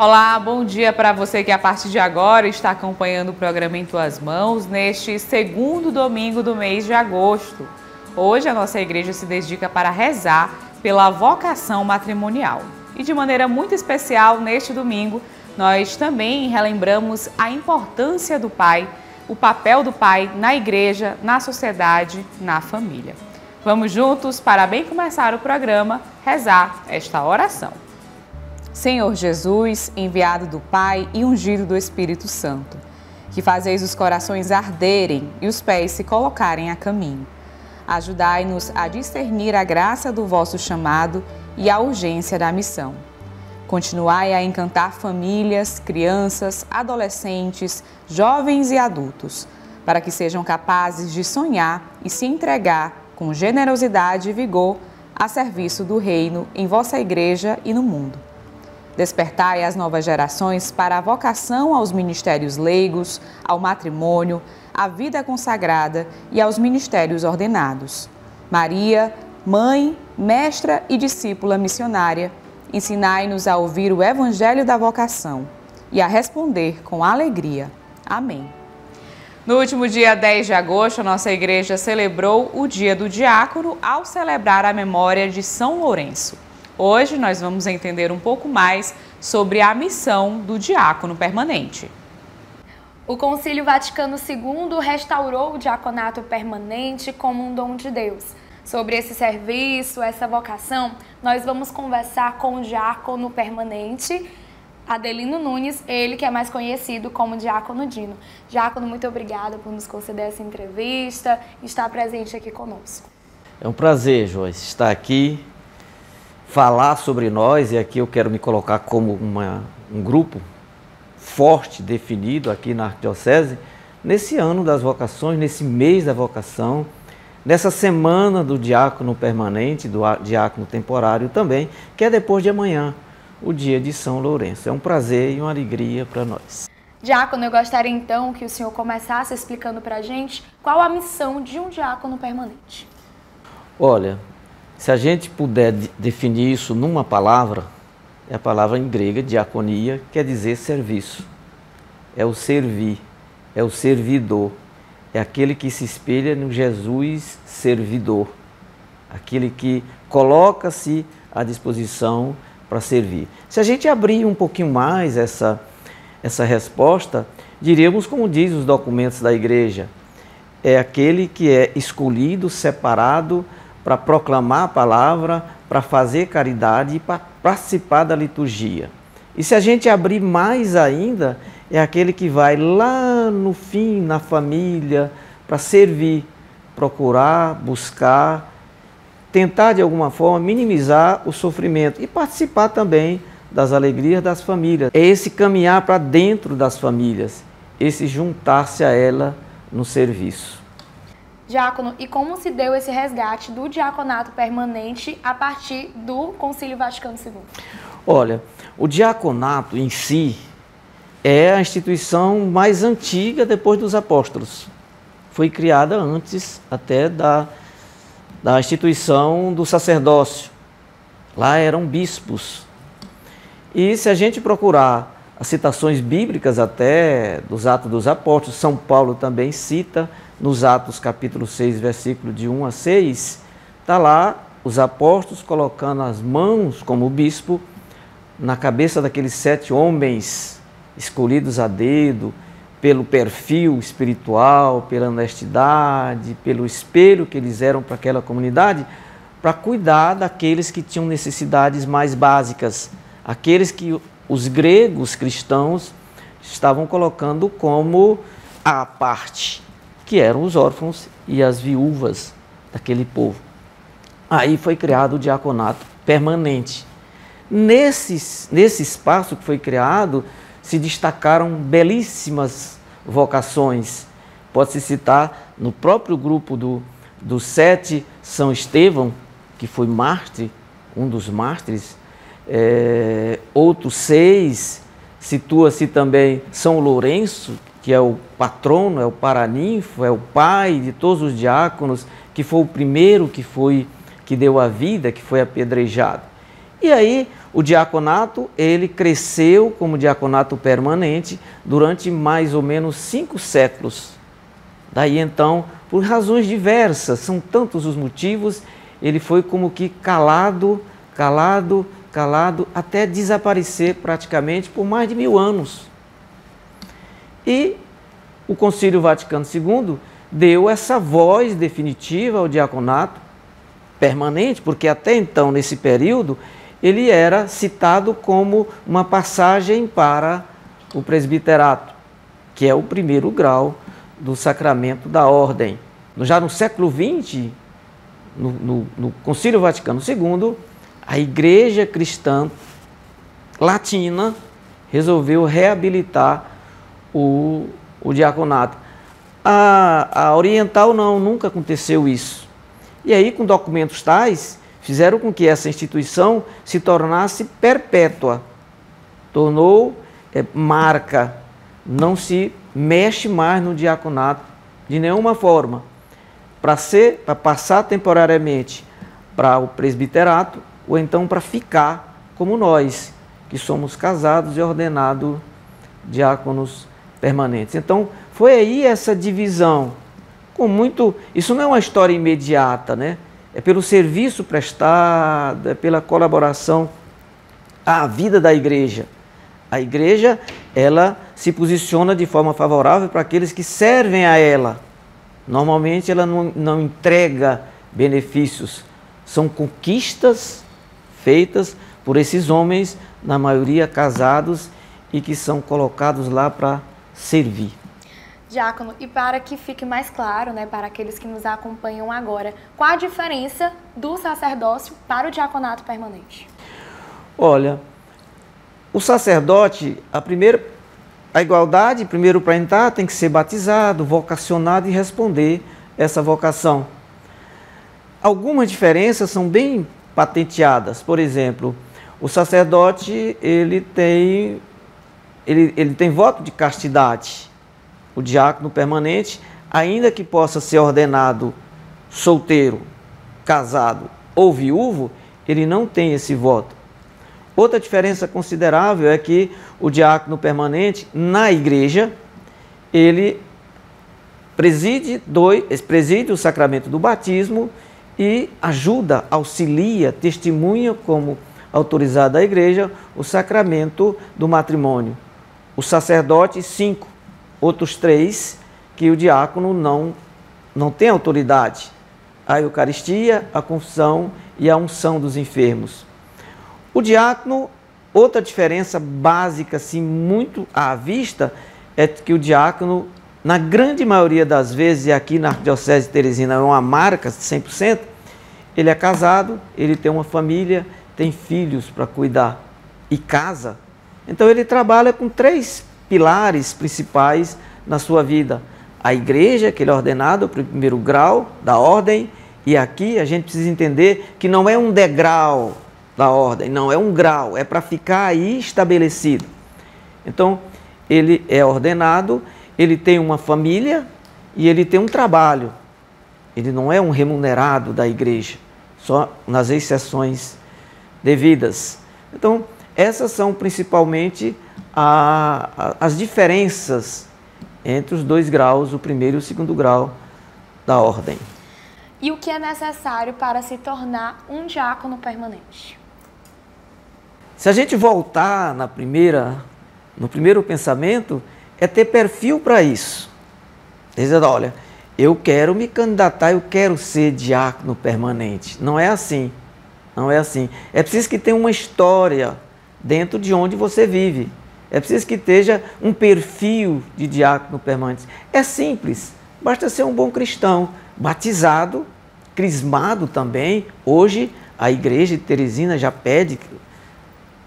Olá, bom dia para você que a partir de agora está acompanhando o programa Em Tuas Mãos neste segundo domingo do mês de agosto. Hoje a nossa igreja se dedica para rezar pela vocação matrimonial. E de maneira muito especial, neste domingo, nós também relembramos a importância do pai, o papel do pai na igreja, na sociedade, na família. Vamos juntos, para bem começar o programa, rezar esta oração. Senhor Jesus, enviado do Pai e ungido do Espírito Santo, que fazeis os corações arderem e os pés se colocarem a caminho. Ajudai-nos a discernir a graça do vosso chamado e a urgência da missão. Continuai a encantar famílias, crianças, adolescentes, jovens e adultos, para que sejam capazes de sonhar e se entregar com generosidade e vigor a serviço do Reino em vossa Igreja e no mundo. Despertai as novas gerações para a vocação aos ministérios leigos, ao matrimônio, à vida consagrada e aos ministérios ordenados. Maria, mãe, mestra e discípula missionária, ensinai-nos a ouvir o Evangelho da vocação e a responder com alegria. Amém. No último dia 10 de agosto, a nossa igreja celebrou o Dia do Diácono ao celebrar a memória de São Lourenço. Hoje nós vamos entender um pouco mais sobre a missão do diácono permanente. O Concílio Vaticano II restaurou o diaconato permanente como um dom de Deus. Sobre esse serviço, essa vocação, nós vamos conversar com o diácono permanente, Adelino Nunes, ele que é mais conhecido como Diácono Dino. Diácono, muito obrigada por nos conceder essa entrevista e estar presente aqui conosco. É um prazer, Joyce, estar aqui, falar sobre nós, e aqui eu quero me colocar como um grupo forte, definido aqui na Arquidiocese, nesse ano das vocações, nesse mês da vocação, nessa semana do diácono permanente, do diácono temporário também, que é depois de amanhã, o dia de São Lourenço. É um prazer e uma alegria para nós. Diácono, eu gostaria então que o senhor começasse explicando para a gente qual a missão de um diácono permanente. Olha, se a gente puder definir isso numa palavra, é a palavra em grega, diaconia, quer dizer serviço. É o servir, é o servidor, é aquele que se espelha no Jesus servidor, aquele que coloca-se à disposição para servir. Se a gente abrir um pouquinho mais essa resposta, diríamos, como diz os documentos da igreja, é aquele que é escolhido, separado, para proclamar a palavra, para fazer caridade e para participar da liturgia. E se a gente abrir mais ainda, é aquele que vai lá no fim, na família, para servir, procurar, buscar, tentar de alguma forma minimizar o sofrimento e participar também das alegrias das famílias. É esse caminhar para dentro das famílias, esse juntar-se a ela no serviço. Diácono, e como se deu esse resgate do diaconato permanente a partir do Concílio Vaticano II? Olha, o diaconato em si é a instituição mais antiga depois dos apóstolos. Foi criada antes até da instituição do sacerdócio. Lá eram bispos. E se a gente procurar as citações bíblicas até dos Atos dos Apóstolos, São Paulo também cita, nos Atos capítulo 6, versículo de 1 a 6, está lá os apóstolos colocando as mãos como bispo na cabeça daqueles 7 homens escolhidos a dedo, pelo perfil espiritual, pela honestidade, pelo espelho que eles eram para aquela comunidade, para cuidar daqueles que tinham necessidades mais básicas, aqueles que os gregos cristãos estavam colocando como à parte, que eram os órfãos e as viúvas daquele povo. Aí foi criado o diaconato permanente. Nesse espaço que foi criado, se destacaram belíssimas vocações. Pode-se citar no próprio grupo dos 7, São Estevão, que foi mártir, um dos mártires. Outros 6, situa-se também São Lourenço, que é o patrono, é o paraninfo, é o pai de todos os diáconos, que foi o primeiro que deu a vida, que foi apedrejado. E aí o diaconato, ele cresceu como diaconato permanente durante mais ou menos 5 séculos. Daí então, por razões diversas, são tantos os motivos, ele foi como que calado, até desaparecer praticamente por mais de 1000 anos. E o Concílio Vaticano II deu essa voz definitiva ao diaconato permanente, porque até então, nesse período, ele era citado como uma passagem para o presbiterato, que é o primeiro grau do sacramento da ordem. Já no século XX, no Concílio Vaticano II, a Igreja Cristã Latina resolveu reabilitar o diaconato. A Oriental não, nunca aconteceu isso. E aí, com documentos tais, fizeram com que essa instituição se tornasse perpétua. Tornou marca, não se mexe mais no diaconato de nenhuma forma. Para passar temporariamente para o presbiterato, ou então para ficar como nós, que somos casados e ordenados diáconos permanentes. Então, foi aí essa divisão. Isso não é uma história imediata, né? É pelo serviço prestado, é pela colaboração à vida da igreja. A igreja, ela se posiciona de forma favorável para aqueles que servem a ela. Normalmente ela não entrega benefícios, são conquistas feitas por esses homens, na maioria casados, e que são colocados lá para servir. Diácono, e para que fique mais claro, né, para aqueles que nos acompanham agora, qual a diferença do sacerdócio para o diaconato permanente? Olha, o sacerdote, a igualdade, primeiro para entrar, tem que ser batizado, vocacionado e responder essa vocação. Algumas diferenças são bem patenteadas. Por exemplo, o sacerdote ele tem voto de castidade. O diácono permanente, ainda que possa ser ordenado solteiro, casado ou viúvo, ele não tem esse voto. Outra diferença considerável é que o diácono permanente, na igreja, ele preside o sacramento do batismo e ajuda, auxilia, testemunha como autorizado da igreja o sacramento do matrimônio. O sacerdote, 5. Outros 3 que o diácono não tem autoridade. A Eucaristia, a confissão e a unção dos enfermos. O diácono, outra diferença básica, assim, muito à vista, é que o diácono, na grande maioria das vezes, e aqui na Arquidiocese de Teresina é uma marca, 100%, ele é casado, ele tem uma família, tem filhos para cuidar e casa. Então ele trabalha com 3 pilares principais na sua vida. A igreja, que ele é ordenado, o primeiro grau da ordem, e aqui a gente precisa entender que não é um degrau da ordem, não, é um grau, é para ficar aí estabelecido. Então, ele é ordenado, ele tem uma família e ele tem um trabalho. Ele não é um remunerado da igreja, só nas exceções devidas. Então, essas são principalmente as diferenças entre os 2 graus, o primeiro e o segundo grau da ordem. E o que é necessário para se tornar um diácono permanente? Se a gente voltar no primeiro pensamento, é ter perfil para isso. Dizendo, olha, eu quero me candidatar, eu quero ser diácono permanente. Não é assim. Não é assim. É preciso que tenha uma história dentro de onde você vive. É preciso que esteja um perfil de diácono permanente. É simples, basta ser um bom cristão, batizado, crismado também. Hoje a igreja de Teresina já pede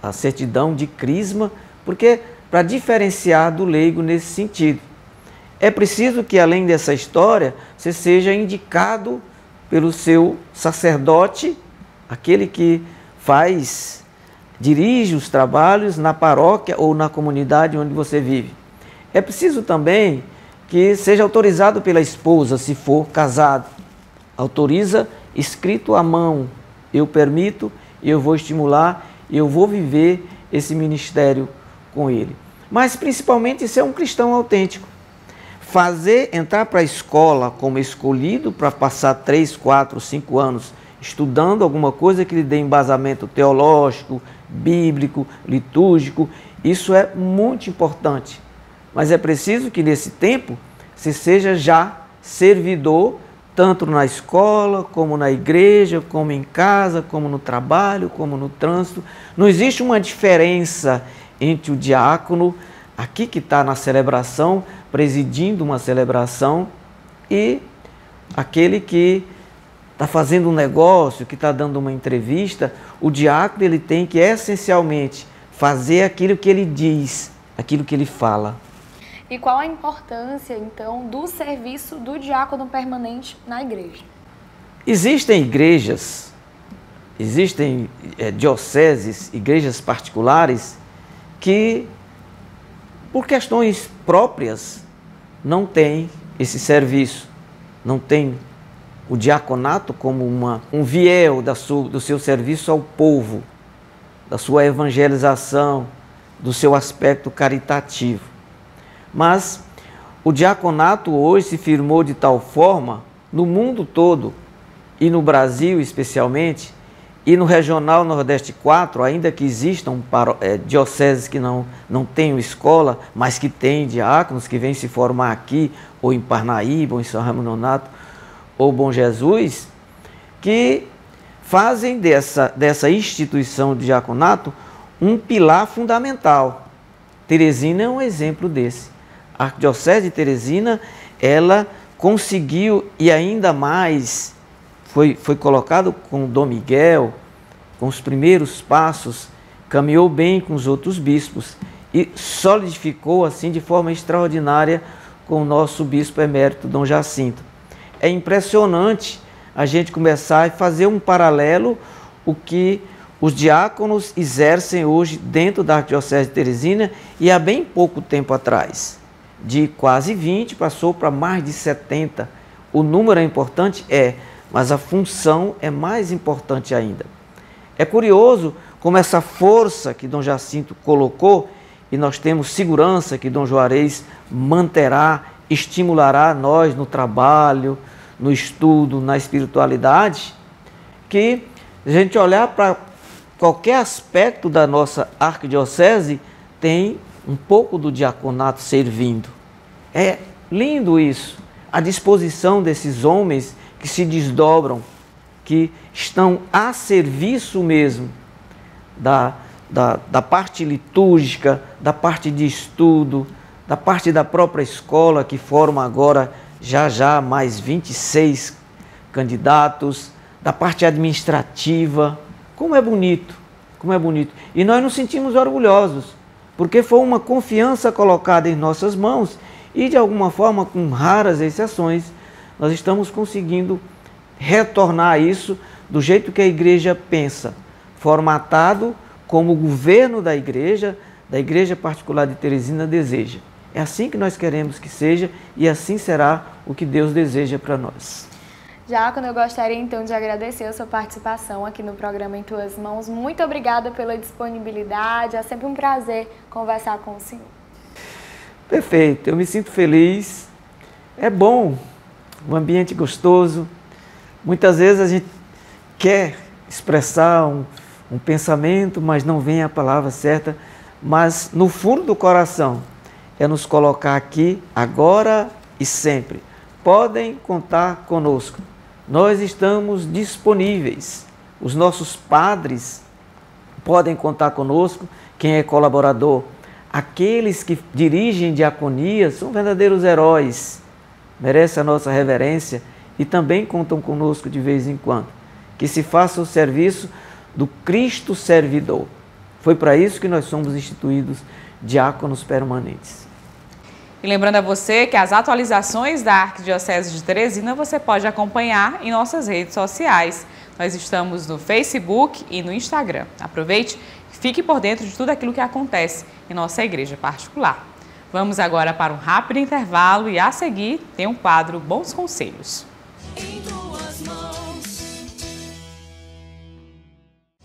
a certidão de crisma, porque para diferenciar do leigo nesse sentido. É preciso que, além dessa história, você seja indicado pelo seu sacerdote, aquele que dirige os trabalhos na paróquia ou na comunidade onde você vive. É preciso também que seja autorizado pela esposa, se for casado. Autoriza escrito à mão, eu permito, eu vou estimular e eu vou viver esse ministério com ele. Mas principalmente ser um cristão autêntico. Entrar para a escola como escolhido para passar 3, 4, 5 anos estudando alguma coisa que lhe dê embasamento teológico, bíblico, litúrgico, isso é muito importante. Mas é preciso que nesse tempo você seja já servidor, tanto na escola, como na igreja, como em casa, como no trabalho, como no trânsito. Não existe uma diferença entre o diácono, aqui que está na celebração, presidindo uma celebração, e aquele que está fazendo um negócio, que está dando uma entrevista. O diácono ele tem que essencialmente fazer aquilo que ele diz, aquilo que ele fala. E qual a importância, então, do serviço do diácono permanente na igreja? Existem igrejas, existem dioceses, igrejas particulares, que, por questões próprias, não têm esse serviço, não tem o diaconato como um fiel do seu serviço ao povo, da sua evangelização, do seu aspecto caritativo. Mas o diaconato hoje se firmou de tal forma, no mundo todo, e no Brasil especialmente, e no Regional Nordeste 4, ainda que existam dioceses que não tenham escola, mas que têm diáconos que vêm se formar aqui, ou em Parnaíba, ou em São Raimundo Nonato, ou Bom Jesus, que fazem dessa instituição de diaconato um pilar fundamental. Teresina é um exemplo desse. A Arquidiocese de Teresina, ela conseguiu, e ainda mais, foi colocado com Dom Miguel, com os primeiros passos, caminhou bem com os outros bispos e solidificou assim de forma extraordinária com o nosso bispo emérito Dom Jacinto. É impressionante a gente começar a fazer um paralelo o que os diáconos exercem hoje dentro da Arquidiocese de Teresina, e há bem pouco tempo atrás, de quase 20 passou para mais de 70. O número é importante? Mas a função é mais importante ainda. É curioso como essa força que Dom Jacinto colocou, e nós temos segurança que Dom Juarez manterá, estimulará nós no trabalho, no estudo, na espiritualidade, que a gente olhar para qualquer aspecto da nossa arquidiocese, tem um pouco do diaconato servindo. É lindo isso, a disposição desses homens que se desdobram, que estão a serviço mesmo da parte litúrgica, da parte de estudo, da parte da própria escola, que forma agora já mais 26 candidatos, da parte administrativa. Como é bonito, como é bonito. E nós nos sentimos orgulhosos, porque foi uma confiança colocada em nossas mãos e, de alguma forma, com raras exceções, nós estamos conseguindo retornar isso do jeito que a igreja pensa, formatado como o governo da igreja particular de Teresina deseja. É assim que nós queremos que seja, e assim será o que Deus deseja para nós. Diácono, eu gostaria então de agradecer a sua participação aqui no programa Em Tuas Mãos. Muito obrigada pela disponibilidade, é sempre um prazer conversar com o senhor. Perfeito, eu me sinto feliz, é bom, um ambiente gostoso. Muitas vezes a gente quer expressar um pensamento, mas não vem a palavra certa, mas no fundo do coração é nos colocar aqui, agora e sempre. Podem contar conosco, nós estamos disponíveis, os nossos padres podem contar conosco, quem é colaborador, aqueles que dirigem diaconias são verdadeiros heróis, merecem a nossa reverência e também contam conosco de vez em quando. Que se faça o serviço do Cristo servidor. Foi para isso que nós somos instituídos diáconos permanentes. E lembrando a você que as atualizações da Arquidiocese de Teresina você pode acompanhar em nossas redes sociais. Nós estamos no Facebook e no Instagram. Aproveite e fique por dentro de tudo aquilo que acontece em nossa igreja particular. Vamos agora para um rápido intervalo e a seguir tem um quadro Bons Conselhos. Em tuas mãos.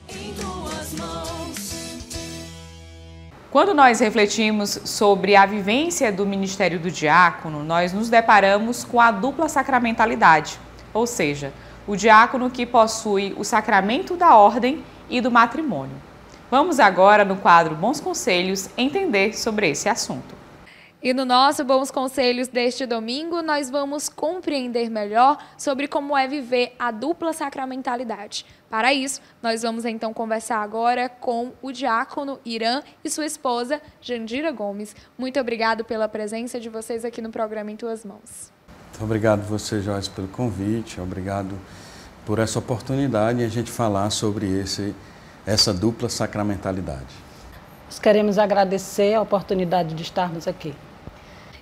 Em tuas mãos. Quando nós refletimos sobre a vivência do ministério do diácono, nós nos deparamos com a dupla sacramentalidade, ou seja, o diácono que possui o sacramento da ordem e do matrimônio. Vamos agora, no quadro Bons Conselhos, entender sobre esse assunto. E no nosso Bons Conselhos deste domingo, nós vamos compreender melhor sobre como é viver a dupla sacramentalidade. Para isso, nós vamos então conversar agora com o diácono Irã e sua esposa, Jandira Gomes. Muito obrigado pela presença de vocês aqui no programa Em Tuas Mãos. Muito obrigado você, Joyce, pelo convite. Obrigado por essa oportunidade de a gente falar sobre essa dupla sacramentalidade. Nós queremos agradecer a oportunidade de estarmos aqui.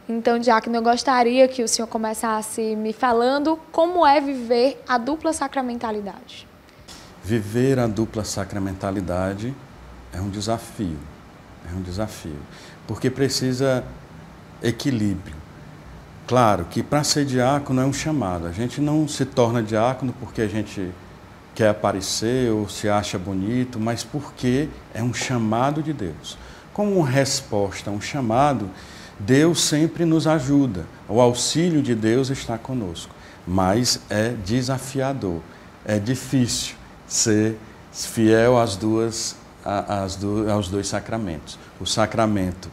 Então, diácono, eu gostaria que o senhor começasse me falando como é viver a dupla sacramentalidade. Viver a dupla sacramentalidade é um desafio, porque precisa equilíbrio. Claro que para ser diácono é um chamado, a gente não se torna diácono porque a gente quer aparecer ou se acha bonito, mas porque é um chamado de Deus. Como uma resposta a um chamado, Deus sempre nos ajuda, o auxílio de Deus está conosco, mas é desafiador, é difícil ser fiel aos dois sacramentos. O sacramento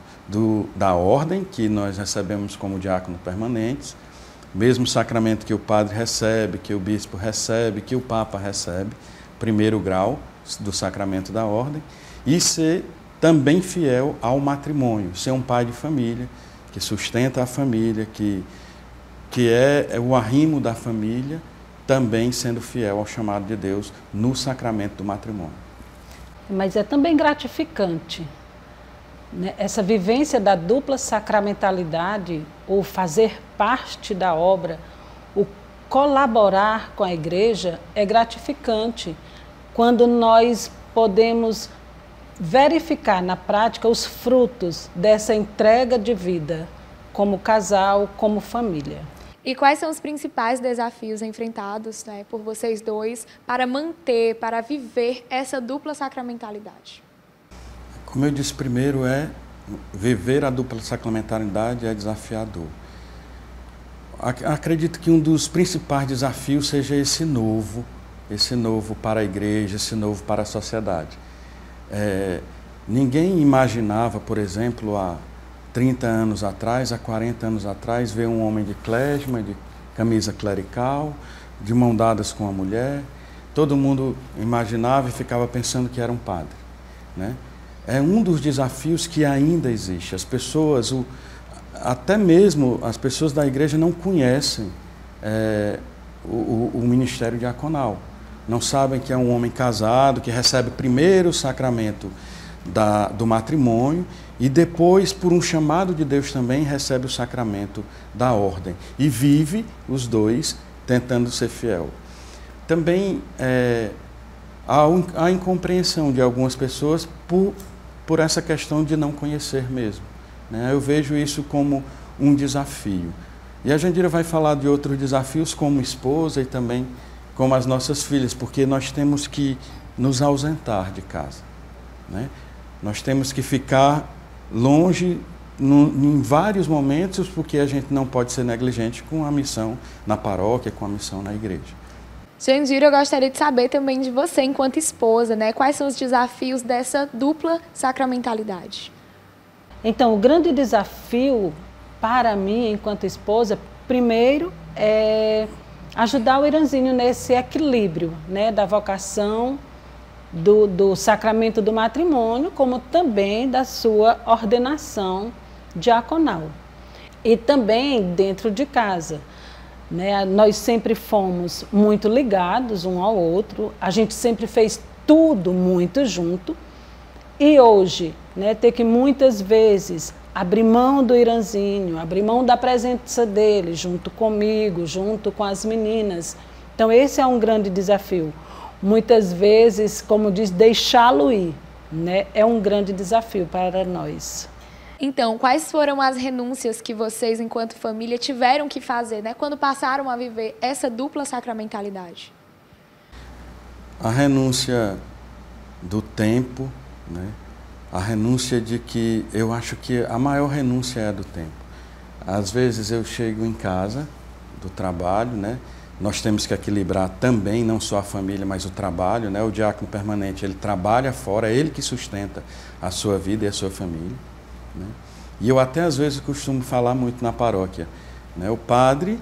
da ordem, que nós recebemos como diácono permanentes, mesmo sacramento que o padre recebe, que o bispo recebe, que o papa recebe, primeiro grau do sacramento da ordem, e ser também fiel ao matrimônio, ser um pai de família, que sustenta a família, que é o arrimo da família, também sendo fiel ao chamado de Deus no sacramento do matrimônio. Mas é também gratificante, né? Essa vivência da dupla sacramentalidade, o fazer parte da obra, o colaborar com a igreja é gratificante quando nós podemos verificar na prática os frutos dessa entrega de vida como casal, como família. E quais são os principais desafios enfrentados, né, por vocês dois para manter, para viver essa dupla sacramentalidade? Como eu disse primeiro, viver a dupla sacramentalidade é desafiador. Acredito que um dos principais desafios seja esse novo para a igreja, esse novo para a sociedade. Ninguém imaginava, por exemplo, há 30 anos atrás, há 40 anos atrás, ver um homem de clésima, de camisa clerical, de mão dadas com a mulher. Todo mundo imaginava e ficava pensando que era um padre, né? É um dos desafios que ainda existe. As pessoas, até mesmo as pessoas da igreja não conhecem o ministério diaconal. Não sabem que é um homem casado, que recebe primeiro o sacramento do matrimônio e depois, por um chamado de Deus também, recebe o sacramento da ordem. E vive os dois tentando ser fiel. Também há a incompreensão de algumas pessoas por essa questão de não conhecer mesmo, né? Eu vejo isso como um desafio. E a Jandira vai falar de outros desafios como esposa e também como as nossas filhas, porque nós temos que nos ausentar de casa, né? Nós temos que ficar longe em vários momentos, porque a gente não pode ser negligente com a missão na paróquia, com a missão na igreja. Jandira, eu gostaria de saber também de você, enquanto esposa, né? Quais são os desafios dessa dupla sacramentalidade? Então, o grande desafio para mim, enquanto esposa, primeiro é ajudar o Irãzinho nesse equilíbrio, né, da vocação do sacramento do matrimônio, como também da sua ordenação diaconal. E também dentro de casa, né, nós sempre fomos muito ligados um ao outro, a gente sempre fez tudo muito junto. E hoje, né, ter que muitas vezes abrir mão do Irãzinho, abrir mão da presença dele junto comigo, junto com as meninas. Então esse é um grande desafio. Muitas vezes, como diz, deixá-lo ir, né, é um grande desafio para nós. Então, quais foram as renúncias que vocês, enquanto família, tiveram que fazer, né, quando passaram a viver essa dupla sacramentalidade? A renúncia do tempo, né, a renúncia de que eu acho que a maior renúncia é a do tempo. Às vezes eu chego em casa do trabalho, né? Nós temos que equilibrar também, não só a família, mas o trabalho, né? O diácono permanente, ele trabalha fora, é ele que sustenta a sua vida e a sua família, né? E eu até às vezes costumo falar muito na paróquia, né? O padre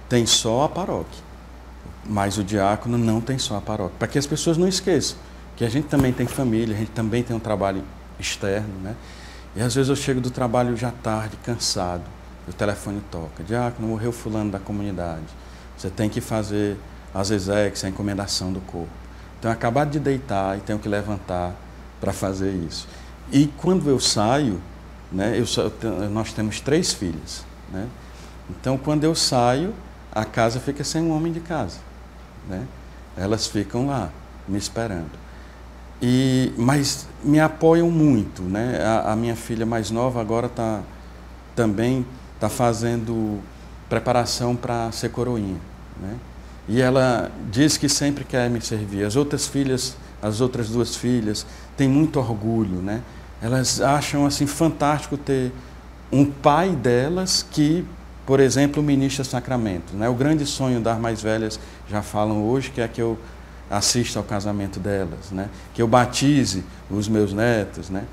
tem só a paróquia, mas o diácono não tem só a paróquia, para que as pessoas não esqueçam que a gente também tem família, a gente também tem um trabalho externo, né? E às vezes eu chego do trabalho já tarde, cansado, o telefone toca, diácono, morreu fulano da comunidade, você tem que fazer as exequias, a encomendação do corpo. Então, eu acabado de deitar e tenho que levantar para fazer isso. E quando eu saio, né, nós temos 3 filhas, né? Então, quando eu saio, a casa fica sem um homem de casa, né? Elas ficam lá, me esperando. Mas me apoiam muito, né? A minha filha mais nova agora também está fazendo preparação para ser coroinha, né? E ela diz que sempre quer me servir. As outras 2 filhas, têm muito orgulho, né? Elas acham assim fantástico ter um pai delas que, por exemplo, ministra sacramento, né? O grande sonho das mais velhas já falam hoje que é que eu assista ao casamento delas, né? Que eu batize os meus netos, né?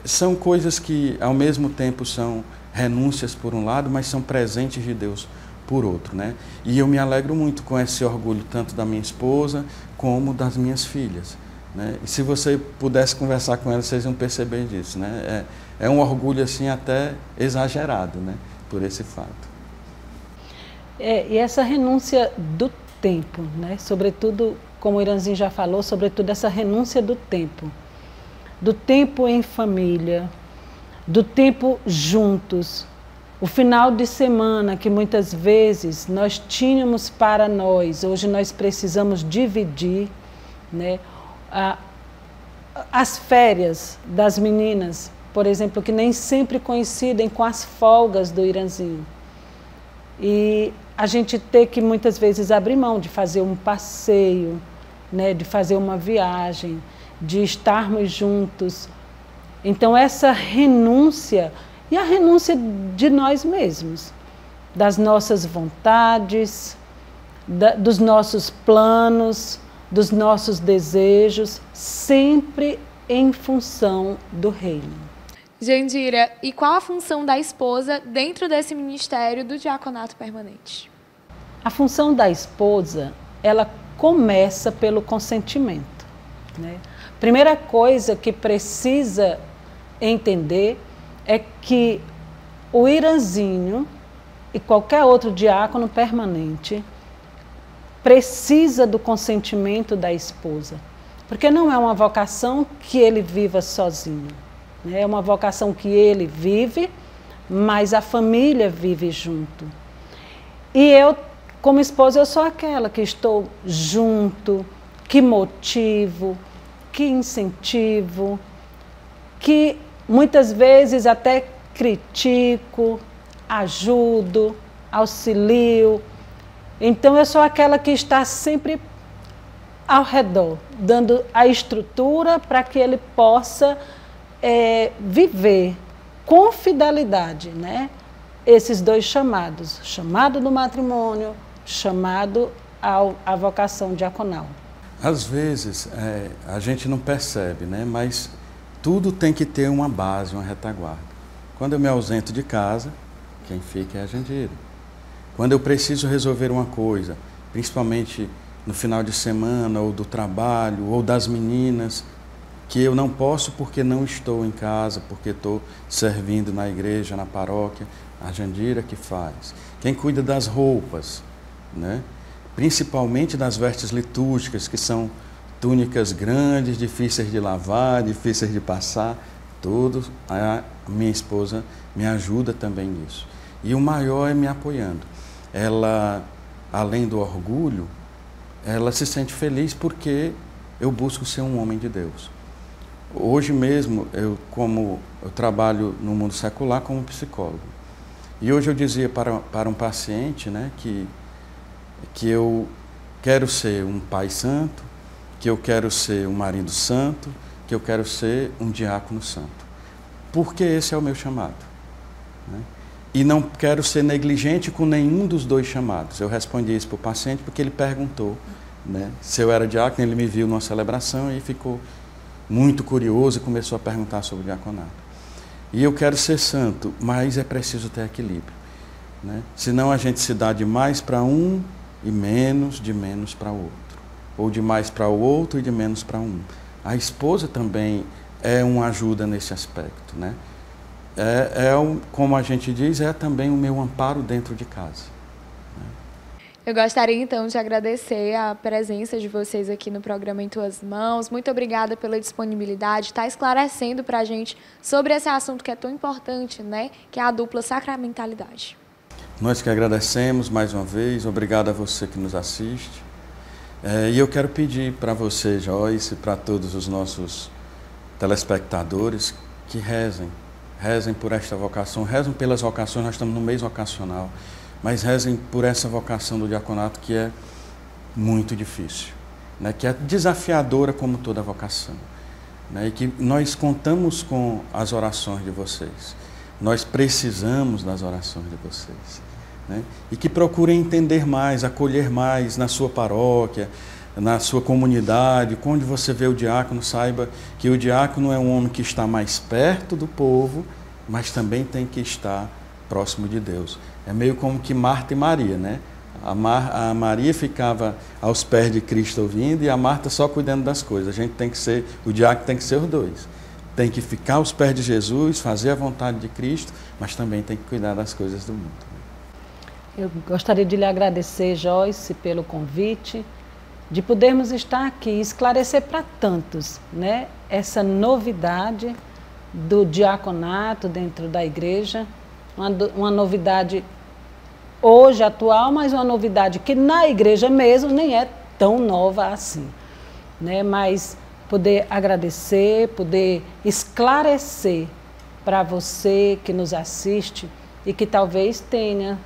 São coisas que ao mesmo tempo são renúncias por um lado, mas são presentes de Deus por outro, né? E eu me alegro muito com esse orgulho tanto da minha esposa como das minhas filhas, né? E se você pudesse conversar com elas, vocês iam perceber disso, né? É um orgulho assim até exagerado, né? Por esse fato. E essa renúncia do tempo, né? Sobretudo, como o Iranzinho já falou, sobretudo essa renúncia do tempo em família, do tempo juntos, o final de semana que muitas vezes nós tínhamos para nós, hoje nós precisamos dividir, né? As férias das meninas, por exemplo, que nem sempre coincidem com as folgas do Iranzinho. E a gente ter que muitas vezes abrir mão de fazer um passeio, né? De fazer uma viagem, de estarmos juntos. Então essa renúncia, e a renúncia de nós mesmos, das nossas vontades, dos nossos planos, dos nossos desejos, sempre em função do reino. Jandira, e qual a função da esposa dentro desse ministério do diaconato permanente? A função da esposa, ela começa pelo consentimento, né? Primeira coisa que precisa entender é que o Iranzinho e qualquer outro diácono permanente precisa do consentimento da esposa, porque não é uma vocação que ele viva sozinho, né? É uma vocação que ele vive, mas a família vive junto. E eu, como esposa, eu sou aquela que estou junto, que motivo, que incentivo, que muitas vezes até critico, ajudo, auxilio. Então eu sou aquela que está sempre ao redor, dando a estrutura para que ele possa viver com fidelidade, né? Esses 2 chamados, chamado do matrimônio, chamado à vocação diaconal. Às vezes a gente não percebe, né? Mas tudo tem que ter uma base, uma retaguarda. Quando eu me ausento de casa, quem fica é a Jandira. Quando eu preciso resolver uma coisa, principalmente no final de semana, ou do trabalho, ou das meninas, que eu não posso porque não estou em casa, porque estou servindo na igreja, na paróquia, a Jandira que faz. Quem cuida das roupas, né? Principalmente das vestes litúrgicas, que são túnicas grandes, difíceis de lavar, difíceis de passar, tudo, a minha esposa me ajuda também nisso. E o maior é me apoiando. Ela, além do orgulho, ela se sente feliz porque eu busco ser um homem de Deus. Hoje mesmo, eu trabalho no mundo secular como psicólogo. E hoje eu dizia para um paciente, né, que eu quero ser um pai santo, que eu quero ser um marido santo, que eu quero ser um diácono santo, porque esse é o meu chamado, né? E não quero ser negligente com nenhum dos dois chamados. Eu respondi isso para o paciente porque ele perguntou, né, se eu era diácono. Ele me viu numa celebração e ficou muito curioso e começou a perguntar sobre o diaconato. E eu quero ser santo, mas é preciso ter equilíbrio, né? Senão a gente se dá de mais para um e de menos para o outro. Ou de mais para o outro e de menos para um. A esposa também é uma ajuda nesse aspecto, né? Como a gente diz, é também o meu amparo dentro de casa. Eu gostaria então de agradecer a presença de vocês aqui no programa Em Tuas Mãos. Muito obrigada pela disponibilidade, está esclarecendo para a gente sobre esse assunto que é tão importante, né? Que é a dupla sacramentalidade. Nós que agradecemos mais uma vez, obrigado a você que nos assiste. E eu quero pedir para você, Joyce, para todos os nossos telespectadores, que rezem por esta vocação, rezem pelas vocações. Nós estamos no mês vocacional, mas rezem por essa vocação do diaconato, que é muito difícil, né? Que é desafiadora como toda vocação, né? E que nós contamos com as orações de vocês, nós precisamos das orações de vocês, né? E que procurem entender mais, acolher mais na sua paróquia, na sua comunidade. Quando você vê o diácono, saiba que o diácono é um homem que está mais perto do povo, mas também tem que estar próximo de Deus. É meio como que Marta e Maria, né? A Maria ficava aos pés de Cristo ouvindo e a Marta só cuidando das coisas. O diácono tem que ser os dois. Tem que ficar aos pés de Jesus, fazer a vontade de Cristo, mas também tem que cuidar das coisas do mundo. Eu gostaria de lhe agradecer, Joyce, pelo convite, de podermos estar aqui e esclarecer para tantos, né, essa novidade do diaconato dentro da igreja, uma novidade hoje atual, mas uma novidade que na igreja mesmo nem é tão nova assim, né? Mas poder agradecer, poder esclarecer para você que nos assiste e que talvez tenha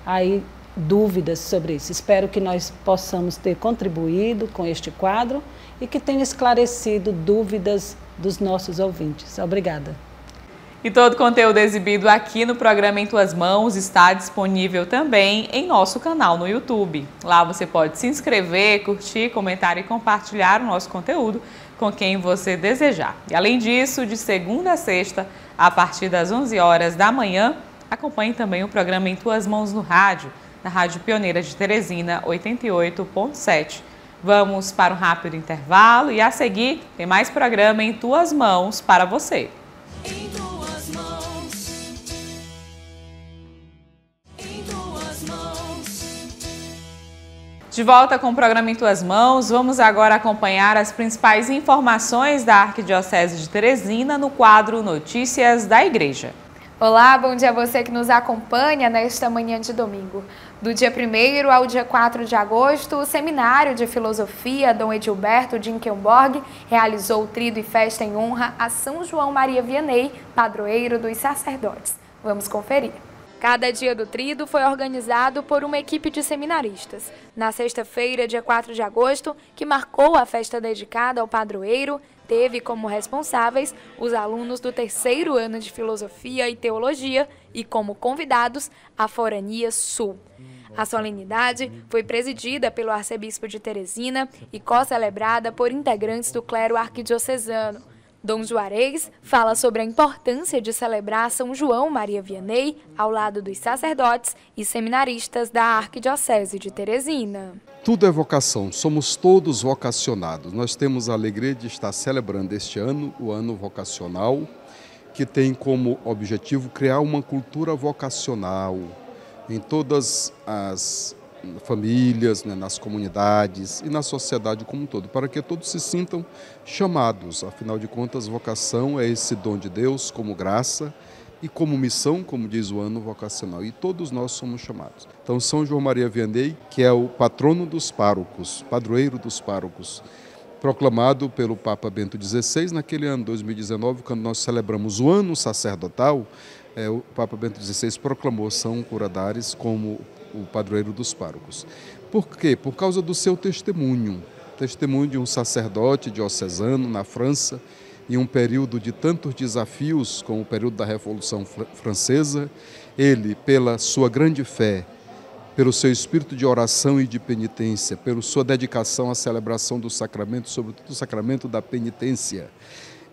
aí dúvidas sobre isso. Espero que nós possamos ter contribuído com este quadro e que tenha esclarecido dúvidas dos nossos ouvintes. Obrigada. E todo o conteúdo exibido aqui no programa Em Tuas Mãos está disponível também em nosso canal no YouTube. Lá você pode se inscrever, curtir, comentar e compartilhar o nosso conteúdo com quem você desejar. E além disso, de segunda a sexta, a partir das 11 horas da manhã, acompanhe também o programa Em Tuas Mãos no rádio, na Rádio Pioneira de Teresina, 88.7. Vamos para um rápido intervalo e a seguir tem mais programa Em Tuas Mãos para você. Em tuas mãos. Em tuas mãos. De volta com o programa Em Tuas Mãos, vamos agora acompanhar as principais informações da Arquidiocese de Teresina no quadro Notícias da Igreja. Olá, bom dia a você que nos acompanha nesta manhã de domingo. Do dia 1º ao dia 4 de agosto, o Seminário de Filosofia Dom Edilberto de Inkenborg realizou o trido e festa em honra a São João Maria Vianney, padroeiro dos sacerdotes. Vamos conferir. Cada dia do trido foi organizado por uma equipe de seminaristas. Na sexta-feira, dia 4 de agosto, que marcou a festa dedicada ao padroeiro, teve como responsáveis os alunos do 3º ano de Filosofia e Teologia e como convidados a Forania Sul. A solenidade foi presidida pelo arcebispo de Teresina e co-celebrada por integrantes do clero arquidiocesano. Dom Juarez fala sobre a importância de celebrar São João Maria Vianney ao lado dos sacerdotes e seminaristas da Arquidiocese de Teresina. Tudo é vocação, somos todos vocacionados. Nós temos a alegria de estar celebrando este ano, o ano vocacional, que tem como objetivo criar uma cultura vocacional em todas as famílias, né, nas comunidades e na sociedade como um todo, para que todos se sintam chamados. Afinal de contas, vocação é esse dom de Deus como graça e como missão, como diz o ano vocacional, e todos nós somos chamados. Então, São João Maria Vianney, que é o patrono dos párocos, padroeiro dos párocos, proclamado pelo Papa Bento XVI naquele ano 2019, quando nós celebramos o ano sacerdotal, o Papa Bento XVI proclamou São Curadares como o padroeiro dos párocos. Por quê? Por causa do seu testemunho, testemunho de um sacerdote diocesano na França, em um período de tantos desafios, como o período da Revolução Francesa. Ele, pela sua grande fé, pelo seu espírito de oração e de penitência, pela sua dedicação à celebração do sacramento, sobretudo o sacramento da penitência,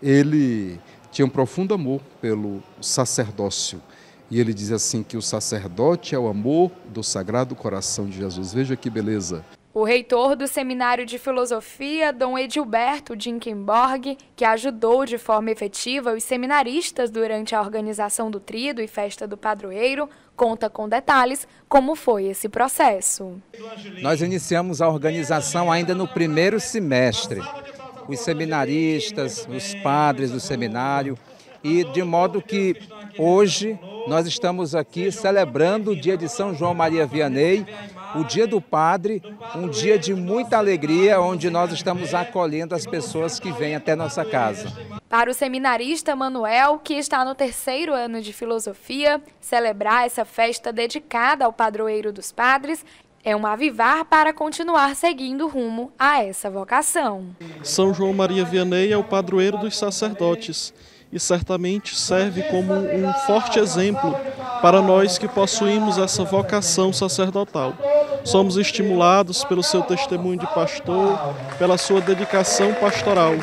ele tinha um profundo amor pelo sacerdócio. E ele diz assim que o sacerdote é o amor do Sagrado Coração de Jesus. Veja que beleza. O reitor do Seminário de Filosofia, Dom Edilberto Dinkenborg, que ajudou de forma efetiva os seminaristas durante a organização do Tríduo e Festa do Padroeiro, conta com detalhes como foi esse processo. Nós iniciamos a organização ainda no primeiro semestre. Os seminaristas, os padres do seminário, e de modo que hoje nós estamos aqui celebrando o dia de São João Maria Vianney, o dia do Padre, um dia de muita alegria, onde nós estamos acolhendo as pessoas que vêm até nossa casa. Para o seminarista Manuel, que está no 3º ano de filosofia, celebrar essa festa dedicada ao padroeiro dos padres é um avivar para continuar seguindo rumo a essa vocação. São João Maria Vianney é o padroeiro dos sacerdotes e certamente serve como um forte exemplo para nós que possuímos essa vocação sacerdotal. Somos estimulados pelo seu testemunho de pastor, pela sua dedicação pastoral.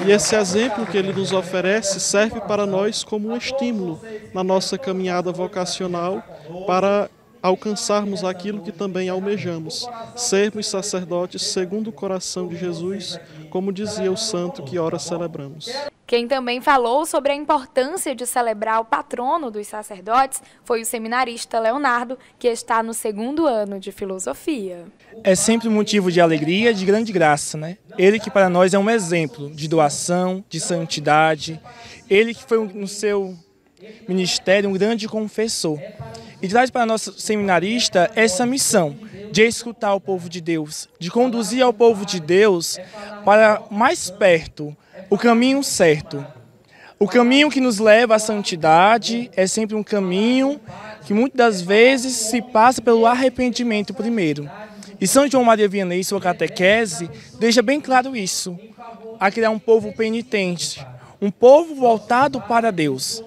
E esse exemplo que ele nos oferece serve para nós como um estímulo na nossa caminhada vocacional para alcançarmos aquilo que também almejamos, sermos sacerdotes segundo o coração de Jesus, como dizia o santo que ora celebramos. Quem também falou sobre a importância de celebrar o patrono dos sacerdotes foi o seminarista Leonardo, que está no 2º ano de filosofia. É sempre um motivo de alegria e de grande graça, né? Ele que para nós é um exemplo de doação, de santidade, ele que foi no seu ministério um grande confessor. E traz para nós seminarista essa missão de escutar o povo de Deus, de conduzir ao povo de Deus para mais perto, o caminho certo. O caminho que nos leva à santidade é sempre um caminho que muitas das vezes se passa pelo arrependimento primeiro. E São João Maria Vianney, sua catequese, deixa bem claro isso, a criar um povo penitente, um povo voltado para Deus.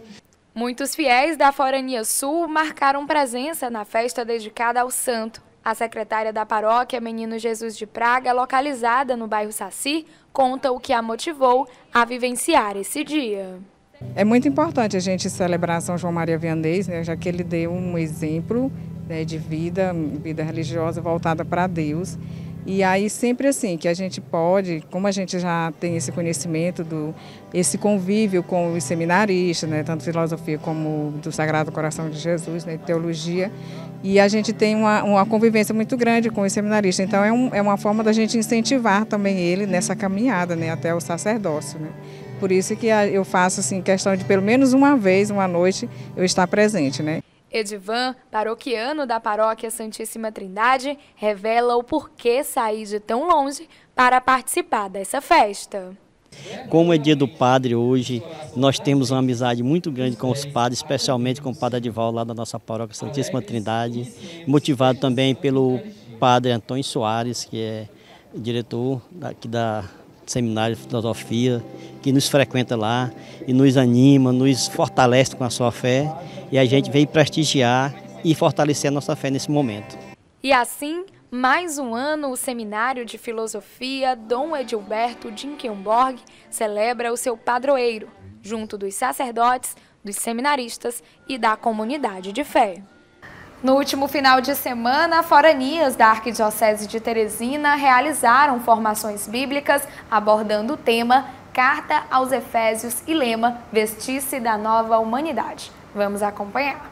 Muitos fiéis da Forania Sul marcaram presença na festa dedicada ao santo. A secretária da paróquia Menino Jesus de Praga, localizada no bairro Saci, conta o que a motivou a vivenciar esse dia. É muito importante a gente celebrar São João Maria Vianney, né, já que ele deu um exemplo, né, de vida religiosa voltada para Deus. E aí sempre assim, que a gente pode, como a gente já tem esse conhecimento, esse convívio com os seminaristas, né, tanto filosofia como do Sagrado Coração de Jesus, né, teologia, e a gente tem uma convivência muito grande com os seminaristas. Então é uma forma da gente incentivar também ele nessa caminhada, né, até o sacerdócio, né. Por isso que eu faço assim, questão de pelo menos uma vez, uma noite, eu estar presente, né. Edivan, paroquiano da Paróquia Santíssima Trindade, revela o porquê sair de tão longe para participar dessa festa. Como é dia do padre hoje, nós temos uma amizade muito grande com os padres, especialmente com o padre Edivaldo lá da nossa Paróquia Santíssima Trindade, motivado também pelo padre Antônio Soares, que é diretor aqui da Seminário de Filosofia, que nos frequenta lá e nos anima, nos fortalece com a sua fé, e a gente veio prestigiar e fortalecer a nossa fé nesse momento. E assim, mais um ano, o Seminário de Filosofia Dom Edilberto Dinkenborg celebra o seu padroeiro, junto dos sacerdotes, dos seminaristas e da comunidade de fé. No último final de semana, foranias da Arquidiocese de Teresina realizaram formações bíblicas abordando o tema Carta aos Efésios e lema Vestir-se da Nova Humanidade. Vamos acompanhar.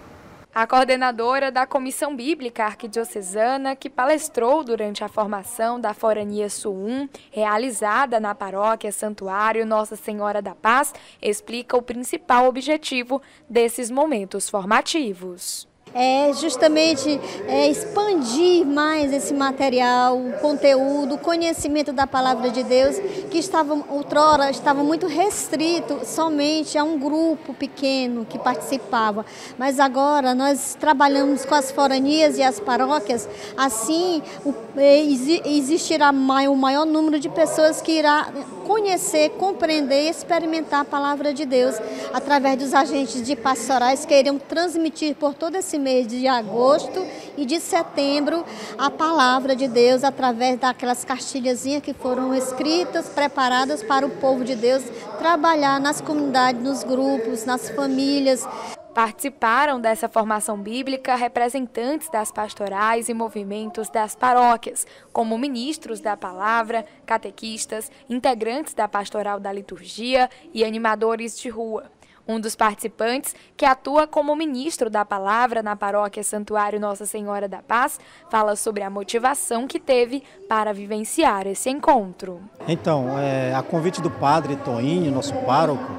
A coordenadora da Comissão Bíblica Arquidiocesana, que palestrou durante a formação da Forania Sul 1, realizada na Paróquia Santuário Nossa Senhora da Paz, explica o principal objetivo desses momentos formativos. é justamente expandir mais esse material, o conteúdo, o conhecimento da palavra de Deus, que outrora estava muito restrito somente a um grupo pequeno que participava. Mas agora nós trabalhamos com as foranias e as paróquias, assim existirá o maior número de pessoas que irá conhecer, compreender e experimentar a palavra de Deus através dos agentes de pastorais que irão transmitir por todo esse mês de agosto e de setembro a palavra de Deus através daquelas cartilhazinhas que foram escritas, preparadas para o povo de Deus trabalhar nas comunidades, nos grupos, nas famílias. Participaram dessa formação bíblica representantes das pastorais e movimentos das paróquias, como ministros da palavra, catequistas, integrantes da pastoral da liturgia e animadores de rua. Um dos participantes, que atua como ministro da palavra na paróquia Santuário Nossa Senhora da Paz, fala sobre a motivação que teve para vivenciar esse encontro. Então, a convite do padre Toinho, nosso pároco,